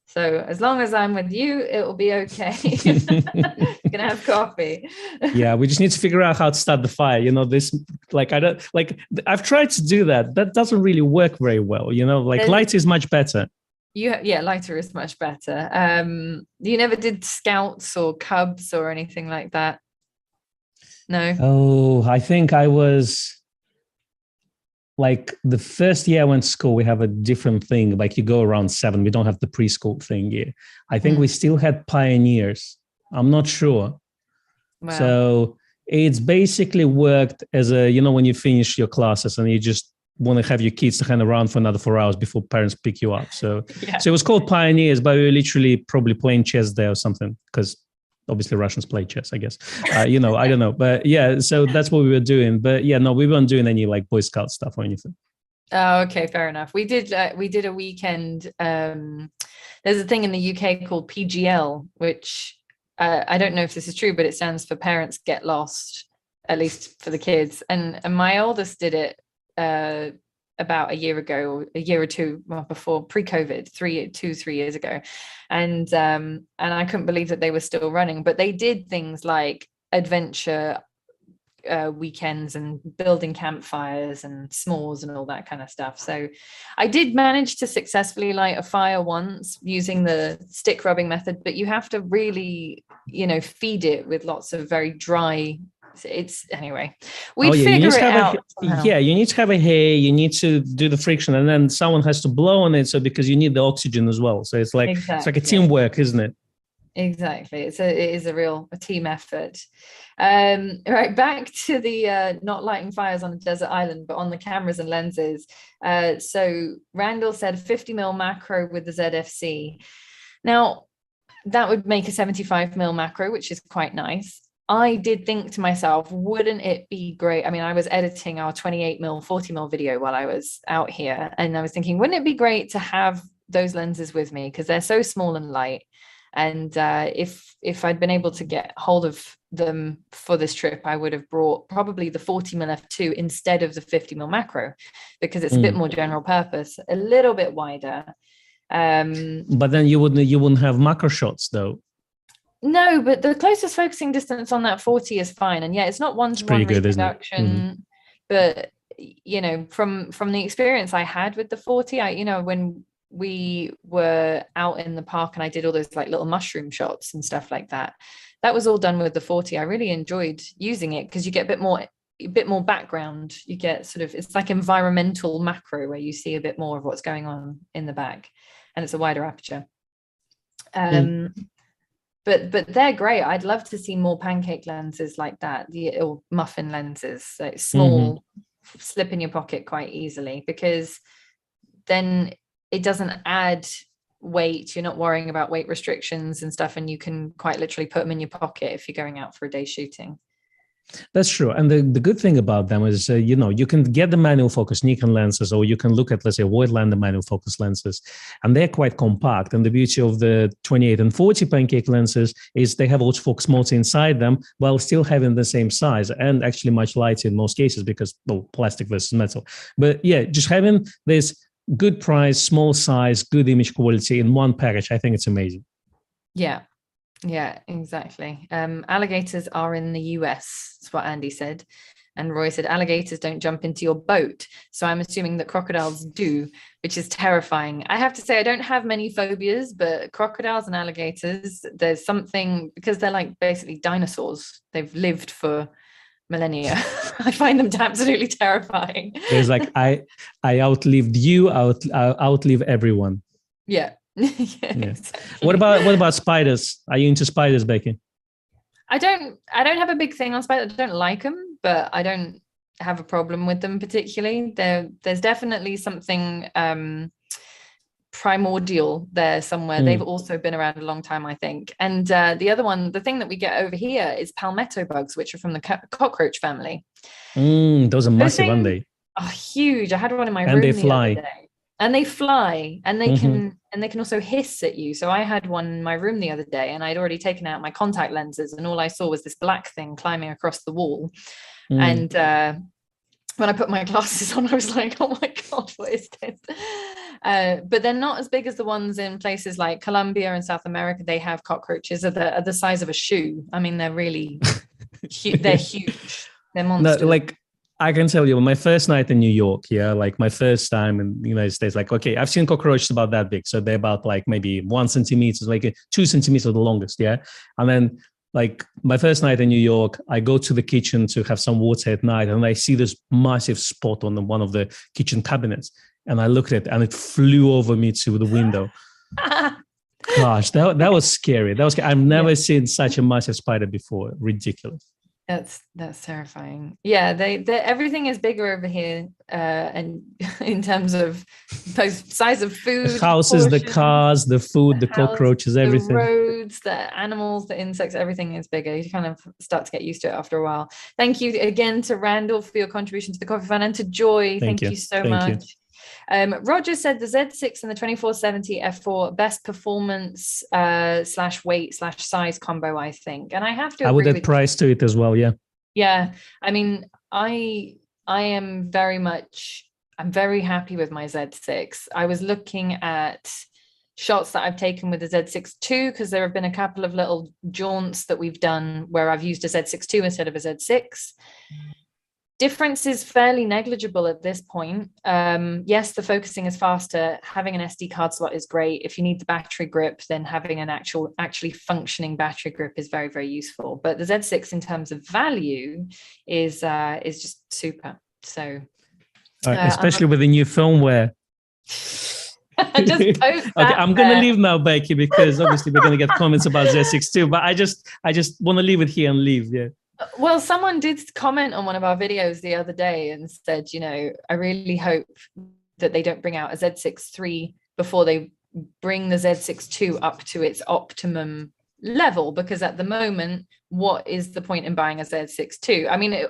So as long as I'm with you, it will be okay. You're gonna have coffee. Yeah, we just need to figure out how to start the fire. I've tried to do that. That doesn't really work very well. Light is much better. Lighter is much better. You never did scouts or cubs or anything like that? No. Oh, I think I was the first year I went to school, we have a different thing. You go around 7, we don't have the preschool thing here. I think we still had pioneers. I'm not sure. Wow. So it's basically worked as a, when you finish your classes and you just want to have your kids to hang around for another 4 hours before parents pick you up. So, So it was called Pioneers, but we were literally probably playing chess there or something, because obviously Russians play chess, I guess. I don't know. But yeah, so that's what we were doing. But yeah, no, we weren't doing any like Boy Scout stuff or anything. Oh, okay, fair enough. We did a weekend. There's a thing in the UK called PGL, which I don't know if this is true, but it stands for Parents Get Lost, at least for the kids. And my oldest did it about a year ago, or a year or two before, pre-COVID, 3 years ago. And I couldn't believe that they were still running, but they did things like adventure weekends and building campfires and s'mores and all that kind of stuff. So I did manage to successfully light a fire once using the stick rubbing method, but you have to really, feed it with lots of very dry. It's anyway, we figure it out. You need to have a hay, you need to do the friction, and then someone has to blow on it. So because you need the oxygen as well. So it's like, It's like a teamwork, isn't it? Exactly. It is a team effort. Right, back to the not lighting fires on a desert island, but on the cameras and lenses. So Randall said 50mm macro with the ZFC. Now, that would make a 75mm macro, which is quite nice. I did think to myself, wouldn't it be great? I mean, I was editing our 28mm, 40mm video while I was out here, and I was thinking, wouldn't it be great to have those lenses with me, because they're so small and light. And if I'd been able to get hold of them for this trip, I would have brought probably the 40mm f2 instead of the 50mm macro, because it's a bit more general purpose, a little bit wider. But then you wouldn't have macro shots though. No, but the closest focusing distance on that 40 is fine. And yeah, it's not one-to-one reproduction, but from the experience I had with the 40, when we were out in the park and I did all those like little mushroom shots and stuff like that, that was all done with the 40. I really enjoyed using it because you get a bit more background. You get it's like environmental macro where you see a bit more of what's going on in the back, and it's a wider aperture. But they're great. I'd love to see more Pancake lenses like that, or muffin lenses, like small, slip in your pocket quite easily, because then it doesn't add weight. You're not worrying about weight restrictions and stuff, and you can quite literally put them in your pocket if you're going out for a day shooting. That's true. And the good thing about them is, you can get the manual focus Nikon lenses, or you can look at, let's say, Voigtlander manual focus lenses, and they're quite compact. And the beauty of the 28 and 40 Pancake lenses is they have autofocus modes inside them while still having the same size, and actually much lighter in most cases because, plastic versus metal. But yeah, just having this good price, small size, good image quality in one package, I think it's amazing. Yeah, exactly. Alligators are in the US, that's what Andy said. And Roy said, alligators don't jump into your boat. So I'm assuming that crocodiles do, which is terrifying. I have to say, I don't have many phobias, but crocodiles and alligators, there's something, because they're like basically dinosaurs. They've lived for millennia. I find them absolutely terrifying. There's like, I outlived you, I outlive everyone. Yeah. Exactly. What about spiders? Are you into spiders, Becky? I don't have a big thing on spiders. I don't like them, but I don't have a problem with them particularly. There's definitely something primordial there somewhere. They've also been around a long time, I think. And the thing that we get over here is palmetto bugs, which are from the cockroach family. Those are massive, aren't they? Oh, huge. I had one in my room the other day. And they fly, and they can also hiss at you. So I had one in my room the other day, and I'd already taken out my contact lenses, and all I saw was this black thing climbing across the wall. And when I put my glasses on, I was like, oh my God, what is this? But they're not as big as the ones in places like Colombia and South America. They have cockroaches are the size of a shoe. I mean, they're really they're huge. They're monsters. No, I can tell you, my first night in New York, my first time in the United States, okay, I've seen cockroaches about that big. So they're about maybe 1 centimeter, 2 centimeters the longest, yeah? And then my first night in New York, I go to the kitchen to have some water at night, and I see this massive spot on one of the kitchen cabinets. And I looked at it, and it flew over me to the window. Gosh, that was scary. I've never seen such a massive spider before. Ridiculous. That's terrifying. Yeah, they everything is bigger over here, and in terms of both size of food, the houses, the cars, the food, the cockroaches, everything. The roads, the animals, the insects, everything is bigger. You kind of start to get used to it after a while. Thank you again to Randall for your contribution to the Coffee Fund, and to Joy. Thank you so much. Roger said the Z6 and the 2470 f4 best performance / weight / size combo, I think, and I have to. I would add price to it as well. Yeah. I mean, I am I'm very happy with my Z6. I was looking at shots that I've taken with the Z6 II, because there have been a couple of little jaunts that we've done where I've used a Z6 II instead of a Z6. Difference is fairly negligible at this point. Yes, the focusing is faster. Having an SD card slot is great. If you need the battery grip, then having an actually functioning battery grip is very, very useful. But the Z6 in terms of value is just super. So, especially with the new firmware. Just post okay, I'm going to leave now, Becky, because obviously we're going to get comments about Z6 too. But I just want to leave it here and leave. Yeah. Well, someone did comment on one of our videos the other day and said, I really hope that they don't bring out a Z6 III before they bring the Z6 II up to its optimum level, because at the moment, what is the point in buying a Z6 II? I mean,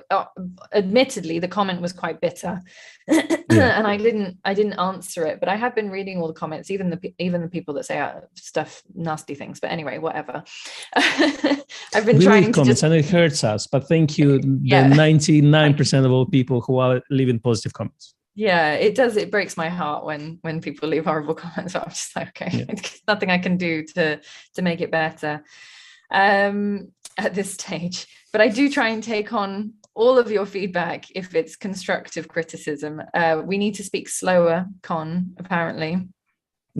admittedly, the comment was quite bitter, and I didn't answer it. But I have been reading all the comments, even the people that say nasty things. But anyway, whatever. I've been trying to comments, and it hurts us. But thank you, the 99% of all people who are leaving positive comments. Yeah, it does. It breaks my heart when people leave horrible comments. So I'm just like, okay, There's nothing I can do to make it better at this stage. But I do try and take on all of your feedback if it's constructive criticism. We need to speak slower, Con, apparently.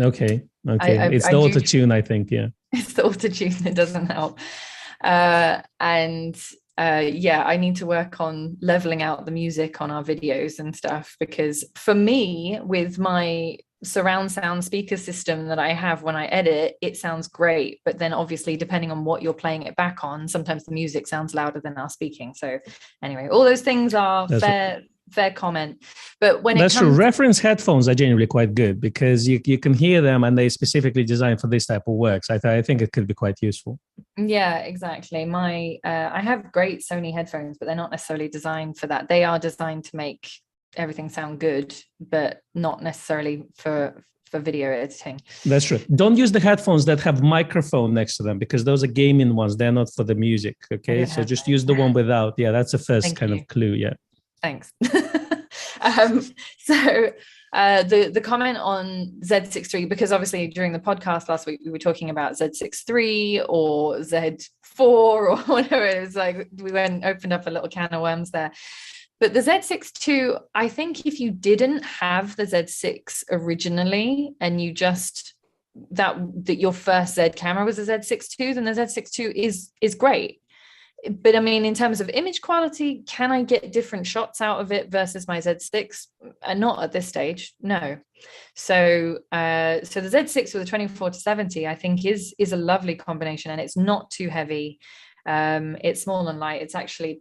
Okay. It's the auto-tune, I think, yeah. It's the auto-tune. It doesn't help. I need to work on leveling out the music on our videos and stuff, because for me, with my surround sound speaker system that I have when I edit, it sounds great. But then obviously, depending on what you're playing it back on, sometimes the music sounds louder than our speaking. So anyway, all those things are fair comment. But when that's true, reference headphones are generally quite good, because you can hear them and they specifically designed for this type of work. So I think it could be quite useful. Yeah, exactly. I have great Sony headphones, but they're not necessarily designed for that. They are designed to make everything sound good, but not necessarily for video editing. That's true. Don't use the headphones that have microphone next to them, because those are gaming ones. They're not for the music. Okay, so just use the one without. Yeah, that's the first kind of clue. Yeah. Thanks. The comment on Z6 III, because obviously during the podcast last week we were talking about Z6 III or Z4 or whatever. It was like we opened up a little can of worms there. But the Z6 II, I think if you didn't have the Z6 originally and you just that your first Z camera was a Z6 II, then the Z6 II is great. But I mean, in terms of image quality, can I get different shots out of it versus my Z6? Not at this stage, no. So the Z6 with the 24-70, I think is a lovely combination, and it's not too heavy. It's small and light. It's actually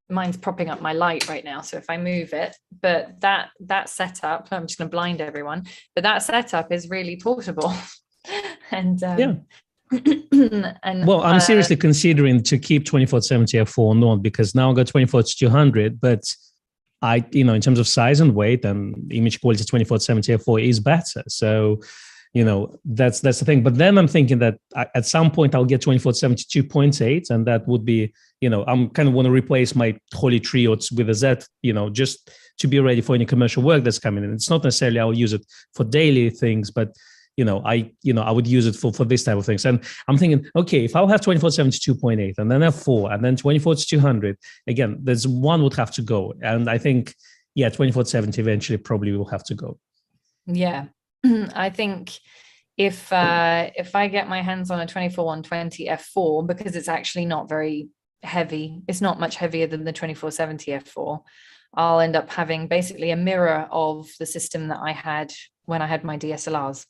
mine's propping up my light right now, so if I move it, but that setup, I'm just going to blind everyone. But that setup is really portable, and well, I'm seriously considering to keep 24-70 f4 not, because now I got 24-200, but in terms of size and weight and image quality, 24-70 f4 is better. So, that's the thing. But then I'm thinking that at some point I'll get 24-70 2.8, and that would be, I'm kind of want to replace my Holy Trio with a Z, just to be ready for any commercial work that's coming in. It's not necessarily I'll use it for daily things, but I would use it for this type of things. And I'm thinking, okay, if I'll have 24-70 2.8 and then f4 and then 24-200, again, there's one would have to go. And I think, 24-70 eventually probably will have to go. Yeah. I think if I get my hands on a 24-120 f4, because it's actually not very heavy, it's not much heavier than the 24-70 f4, I'll end up having basically a mirror of the system that I had when I had my DSLRs.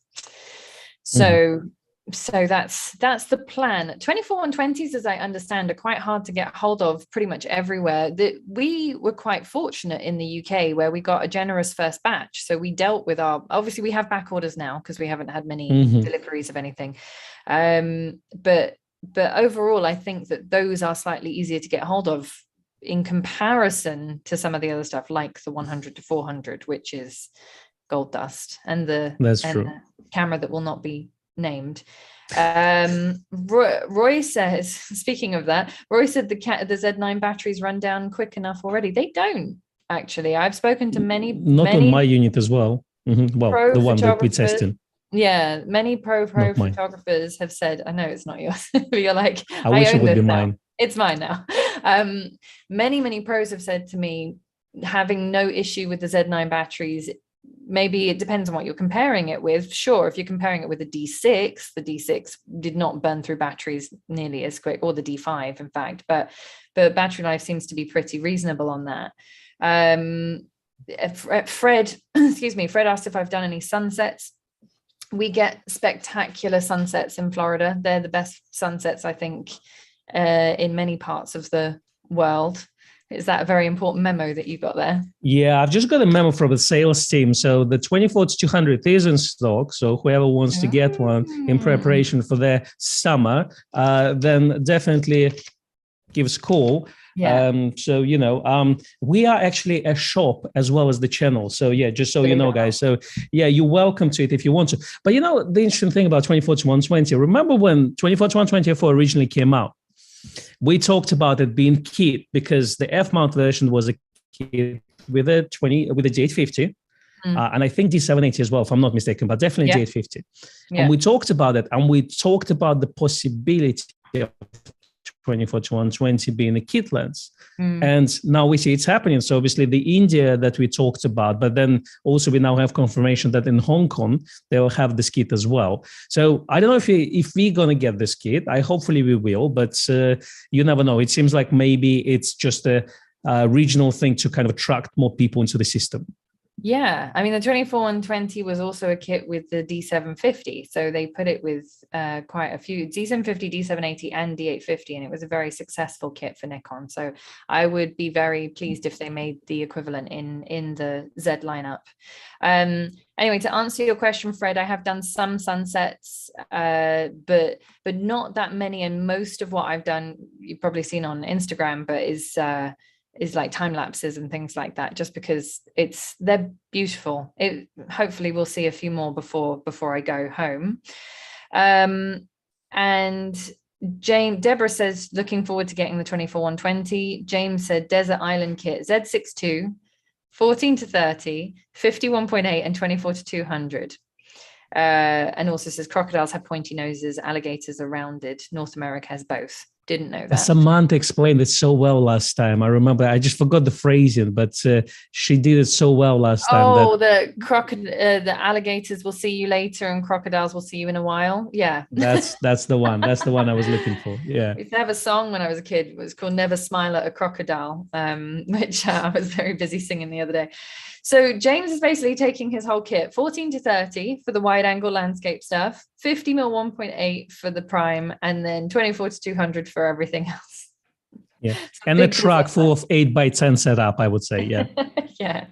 So that's the plan. 24-120s, as I understand, are quite hard to get hold of pretty much everywhere. We were quite fortunate in the UK where we got a generous first batch. So we dealt with obviously we have back orders now because we haven't had many deliveries of anything. But overall, I think that those are slightly easier to get hold of in comparison to some of the other stuff, like the 100-400, which is gold dust, and the camera that will not be named. Roy says, speaking of that, Roy said the Z9 batteries run down quick enough already. They don't actually. I've spoken to many on my unit as well. Well, the one that we tested. Yeah, many pro photographers have said, I know it's not yours, but you're like, I wish it would be mine. It's mine now. Many pros have said to me, having no issue with the Z9 batteries. Maybe it depends on what you're comparing it with. Sure, if you're comparing it with the D6, the D6 did not burn through batteries nearly as quick, or the D5, in fact. But battery life seems to be pretty reasonable on that. Fred asked if I've done any sunsets. We get spectacular sunsets in Florida. They're the best sunsets, I think, in many parts of the world. Is that a very important memo that you got there? Yeah, I've just got a memo from the sales team. So the 24-200 is in stock. So whoever wants to get one in preparation for their summer, then definitely give us a call. Yeah. We are actually a shop as well as the channel. So yeah, just so you know, guys. So yeah, you're welcome to it if you want to. But the interesting thing about 24-120, remember when 24-124 originally came out? We talked about it being kit because the F-mount version was a kit with a D850, and I think D780 as well, if I'm not mistaken, but definitely D850. Yeah. And we talked about it, and we talked about the possibility of 24-120 being a kit lens. And now we see it's happening. So obviously the India that we talked about, but then also we now have confirmation that in Hong Kong, they will have this kit as well. So I don't know if we're going to get this kit. Hopefully we will, but you never know. It seems like maybe it's just a regional thing to kind of attract more people into the system. Yeah, I mean, the 24-120 was also a kit with the D750. So they put it with quite a few, D750, D780, and D850, and it was a very successful kit for Nikon. So I would be very pleased if they made the equivalent in the Z lineup. Anyway, to answer your question, Fred, I have done some sunsets, but not that many. And most of what I've done, you've probably seen on Instagram, but is like time lapses and things like that, just because they're beautiful. Hopefully we'll see a few more before I go home. And Deborah says, looking forward to getting the 24-120. James said Desert Island kit, Z6 II, 14-30, 51.8, and 24-200. And also says crocodiles have pointy noses, alligators are rounded. North America has both. Didn't know that. Samantha explained it so well last time. I remember. I just forgot the phrasing, but she did it so well last time. Oh, the alligators will see you later, and crocodiles will see you in a while. Yeah, that's the one. That's the one I was looking for. Yeah. We used to have a song when I was a kid. It was called "Never Smile at a Crocodile," which I was very busy singing the other day. So James is basically taking his whole kit, 14-30 for the wide angle landscape stuff, 50mm 1.8 for the prime, and then 24-200 for everything else. Yeah. And a truck full of 8x10 setup, I would say. Yeah. Yeah.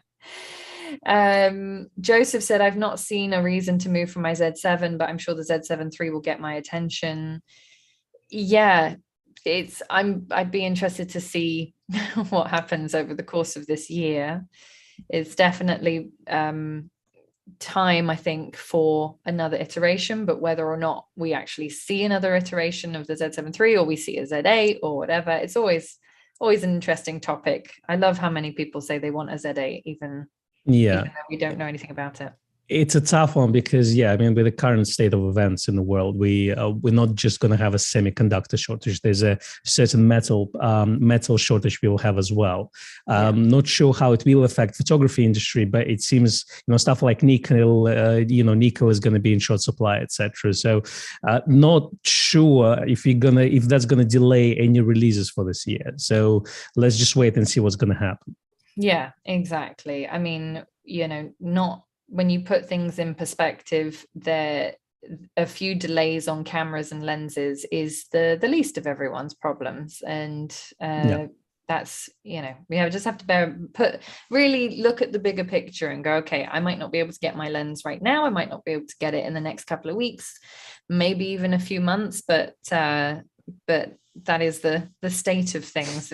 Joseph said, I've not seen a reason to move from my Z7, but I'm sure the Z7 III will get my attention. Yeah. I'd be interested to see what happens over the course of this year. It's definitely time, I think, for another iteration, but whether or not we actually see another iteration of the Z7 III or we see a Z8 or whatever, it's always an interesting topic. I love how many people say they want a Z8, even though we don't know anything about it. It's a tough one because, with the current state of events in the world, we're not just going to have a semiconductor shortage. There's a certain metal shortage we will have as well. Not sure how it will affect photography industry, but it seems, stuff like nickel, nickel is going to be in short supply, etc. So not sure if that's going to delay any releases for this year. So let's just wait and see what's going to happen. Yeah, exactly. I mean, not when you put things in perspective, there a few delays on cameras and lenses is the least of everyone's problems. And that's, you know, we just have to really look at the bigger picture and go, okay, I might not be able to get my lens right now. I might not be able to get it in the next couple of weeks, maybe even a few months, but that is the state of things.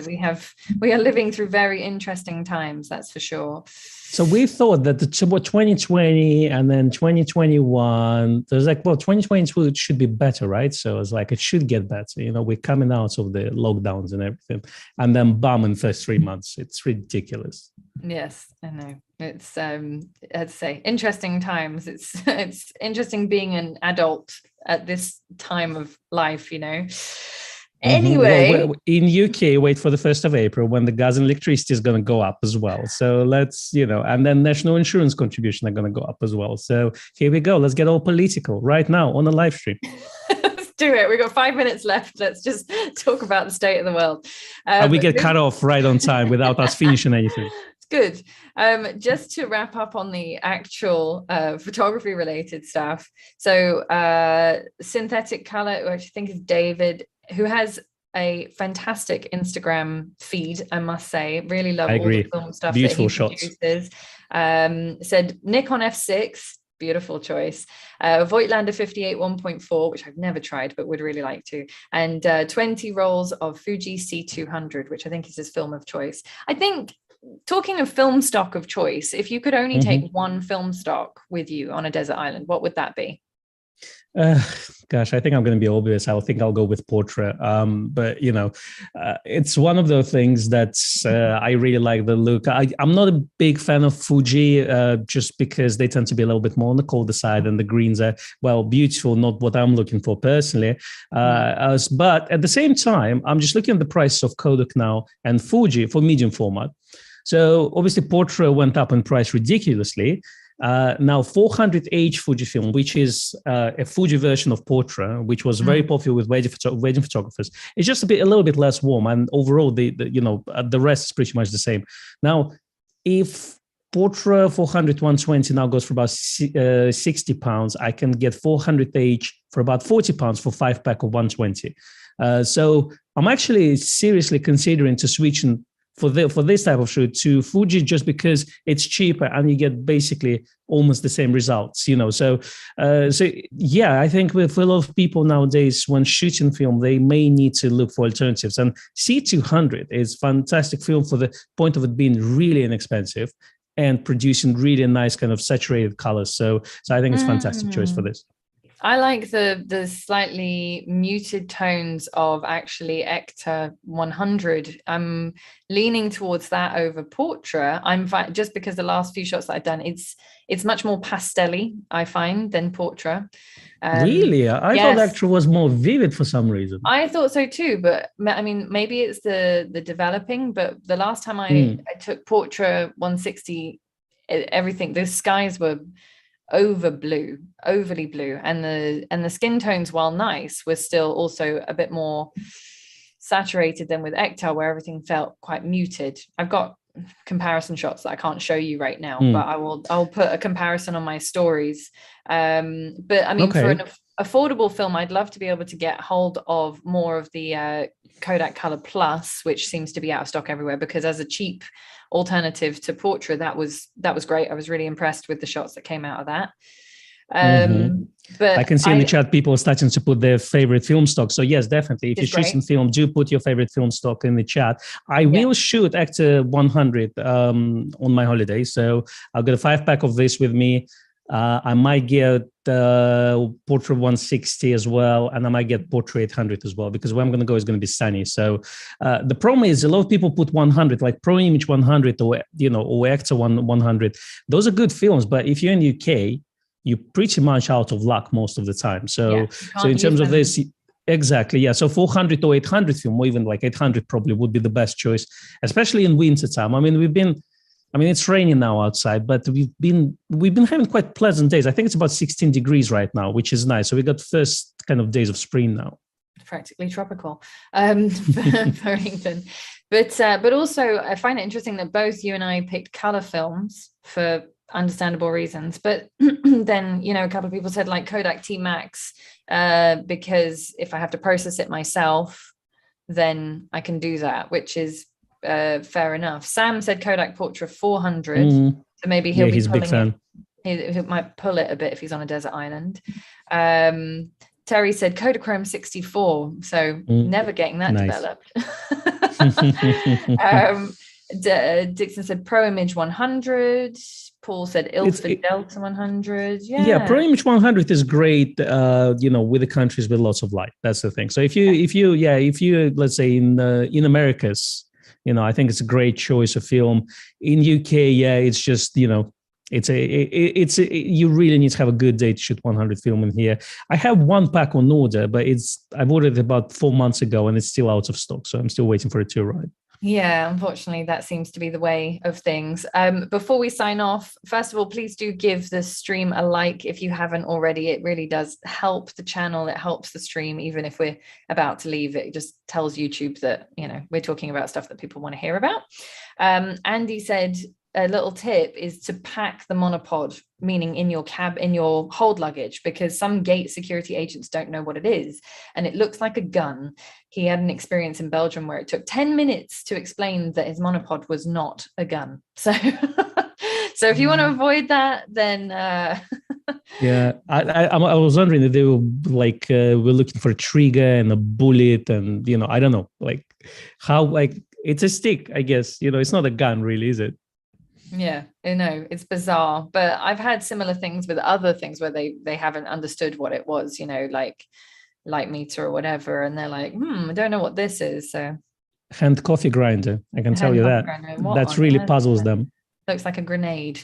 We are living through very interesting times, that's for sure. So we thought that 2020 and then 2021, there's like, well, 2022 should be better, right? So it's like, it should get better. You know, we're coming out of the lockdowns and everything. And then bam, in the first 3 months, it's ridiculous. Yes, I know. It's, I'd say, interesting times. It's interesting being an adult at this time of life, you know. Anyway, well, in UK, wait for the 1st of April when the gas and electricity is going to go up as well. So let's, you know, and then national insurance contribution are going to go up as well. So here we go. Let's get all political right now on a live stream. Let's do it. We've got 5 minutes left. Let's just talk about the state of the world. And we get cut off right on time without us finishing anything. Good. Just to wrap up on the actual photography related stuff. So synthetic color, which I think is David, who has a fantastic Instagram feed, I must say. Really love all the film stuff. Beautiful that he shots. produces. Said Nikon F6, beautiful choice. Voigtlander 58 1.4, which I've never tried but would really like to. And 20 rolls of Fuji C200, which I think is his film of choice. I think, talking of film stock of choice, if you could only take one film stock with you on a desert island, what would that be? Gosh, I think I'm going to be obvious. I think I'll go with portrait. But you know, it's one of those things that I really like the look. I'm not a big fan of Fuji, just because they tend to be a little bit more on the colder side, and the greens are, well, beautiful, not what I'm looking for personally. But at the same time, I'm just looking at the price of Kodak now and Fuji for medium format. So obviously, portrait went up in price ridiculously. Now 400H Fujifilm, which is a Fuji version of portrait, which was very popular with wedding photographers, it's just a little bit less warm, and overall the rest is pretty much the same. Now, if portrait 400 120 now goes for about £60, I can get 400H for about £40 for 5-pack of 120. So I'm actually seriously considering to switching for this type of shoot to Fuji, just because it's cheaper and you get basically almost the same results, you know. So yeah, I think with a lot of people nowadays, when shooting film, they may need to look for alternatives. And C200 is fantastic film for the point of it being really inexpensive and producing really nice kind of saturated colors. So I think it's a fantastic choice for this. I like the slightly muted tones of actually Ecta 100. I'm leaning towards that over portrait. Just because the last few shots that I've done, it's much more pastel-y, I find, than portrait. Really? I thought Ecta was more vivid for some reason. I thought so too, but I mean, maybe it's the developing, but the last time I took portrait 160, everything, the skies were overly blue, and the skin tones, while nice, were still also a bit more saturated than with Ecta, where everything felt quite muted. I've got comparison shots that I can't show you right now, but I'll put a comparison on my stories. But I mean, for an affordable film, I'd love to be able to get hold of more of the Kodak Color Plus, which seems to be out of stock everywhere, because as a cheap alternative to portrait, that was great. I was really impressed with the shots that came out of that. But I can see in the chat people are starting to put their favorite film stock. So yes, definitely, if you're shooting film, do put your favorite film stock in the chat. I will shoot Ecta 100 on my holiday, so I'll get a 5-pack of this with me. I might get portrait 160 as well, and I might get portrait 800 as well, because where I'm going to go is going to be sunny. So the problem is, a lot of people put 100, like Pro Image 100 or Ecta 100. Those are good films, but if you're in the UK, you're pretty much out of luck most of the time. So in terms of this, exactly, yeah. So 400 or 800 film, or even like 800 probably would be the best choice, especially in winter time. I mean, it's raining now outside, but we've been having quite pleasant days. I think it's about 16 degrees right now, which is nice. So we got first kind of days of spring now. Practically tropical for England. But also, I find it interesting that both you and I picked color films for understandable reasons. But then, you know, a couple of people said like Kodak T Max, because if I have to process it myself, then I can do that, which is fair enough. Sam said Kodak Portra 400, so maybe he'll be he's a big fan. He might pull it a bit if he's on a desert island. Terry said Kodachrome 64, so never getting that developed. Dixon said Pro Image 100. Paul said Ilford Delta 100. Yeah, Pro Image 100 is great. You know, with the countries with lots of light. That's the thing. So if you let's say in Americas, you know, I think it's a great choice of film. In UK, it's just, you know, you really need to have a good day to shoot 100 film in here. I have one pack on order, but I've ordered it about 4 months ago and it's still out of stock. So I'm still waiting for it to arrive. Yeah, unfortunately, that seems to be the way of things. Before we sign off, first of all, please do give the stream a like if you haven't already. It really does help the channel. It helps the stream, even if we're about to leave. It just tells YouTube that, you know, we're talking about stuff that people want to hear about. Andy said a little tip is to pack the monopod, meaning in your hold luggage, because some gate security agents don't know what it is and it looks like a gun. He had an experience in Belgium where it took 10 minutes to explain that his monopod was not a gun. So if you want to avoid that, then yeah, I was wondering if they were like we're looking for a trigger and a bullet, and you know, I don't know, like how, like it's a stick, I guess, you know, it's not a gun really, is it? Yeah, I know, it's bizarre, but I've had similar things with other things where they haven't understood what it was, you know, like light meter or whatever, and they're like, I don't know what this is. So hand coffee grinder, I can tell you that. That's really puzzles them. Looks like a grenade.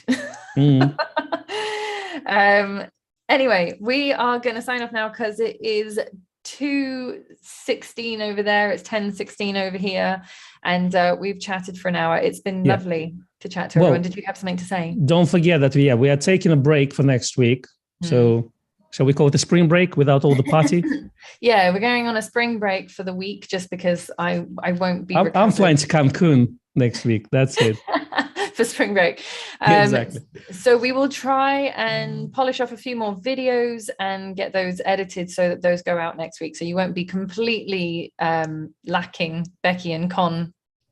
Anyway, we are going to sign off now because it is 2:16 over there. It's 10:16 over here, and we've chatted for an hour. It's been lovely to chat to everyone. Did you have something to say? Don't forget that we are taking a break for next week. So shall we call it a spring break without all the party? Yeah, we're going on a spring break for the week just because I won't be. I'm flying to Cancun next week. That's it. For spring break. Exactly. So we will try and polish off a few more videos and get those edited so that those go out next week. So you won't be completely lacking Becky and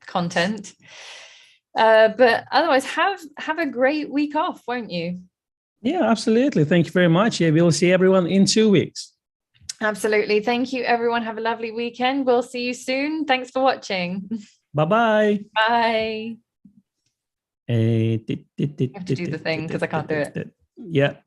content. But otherwise, have a great week off, won't you? Yeah, absolutely. Thank you very much. Yeah, we'll see everyone in 2 weeks. Absolutely. Thank you, everyone. Have a lovely weekend. We'll see you soon. Thanks for watching. Bye-bye. Bye. You have to do the thing because I can't do it. Yep.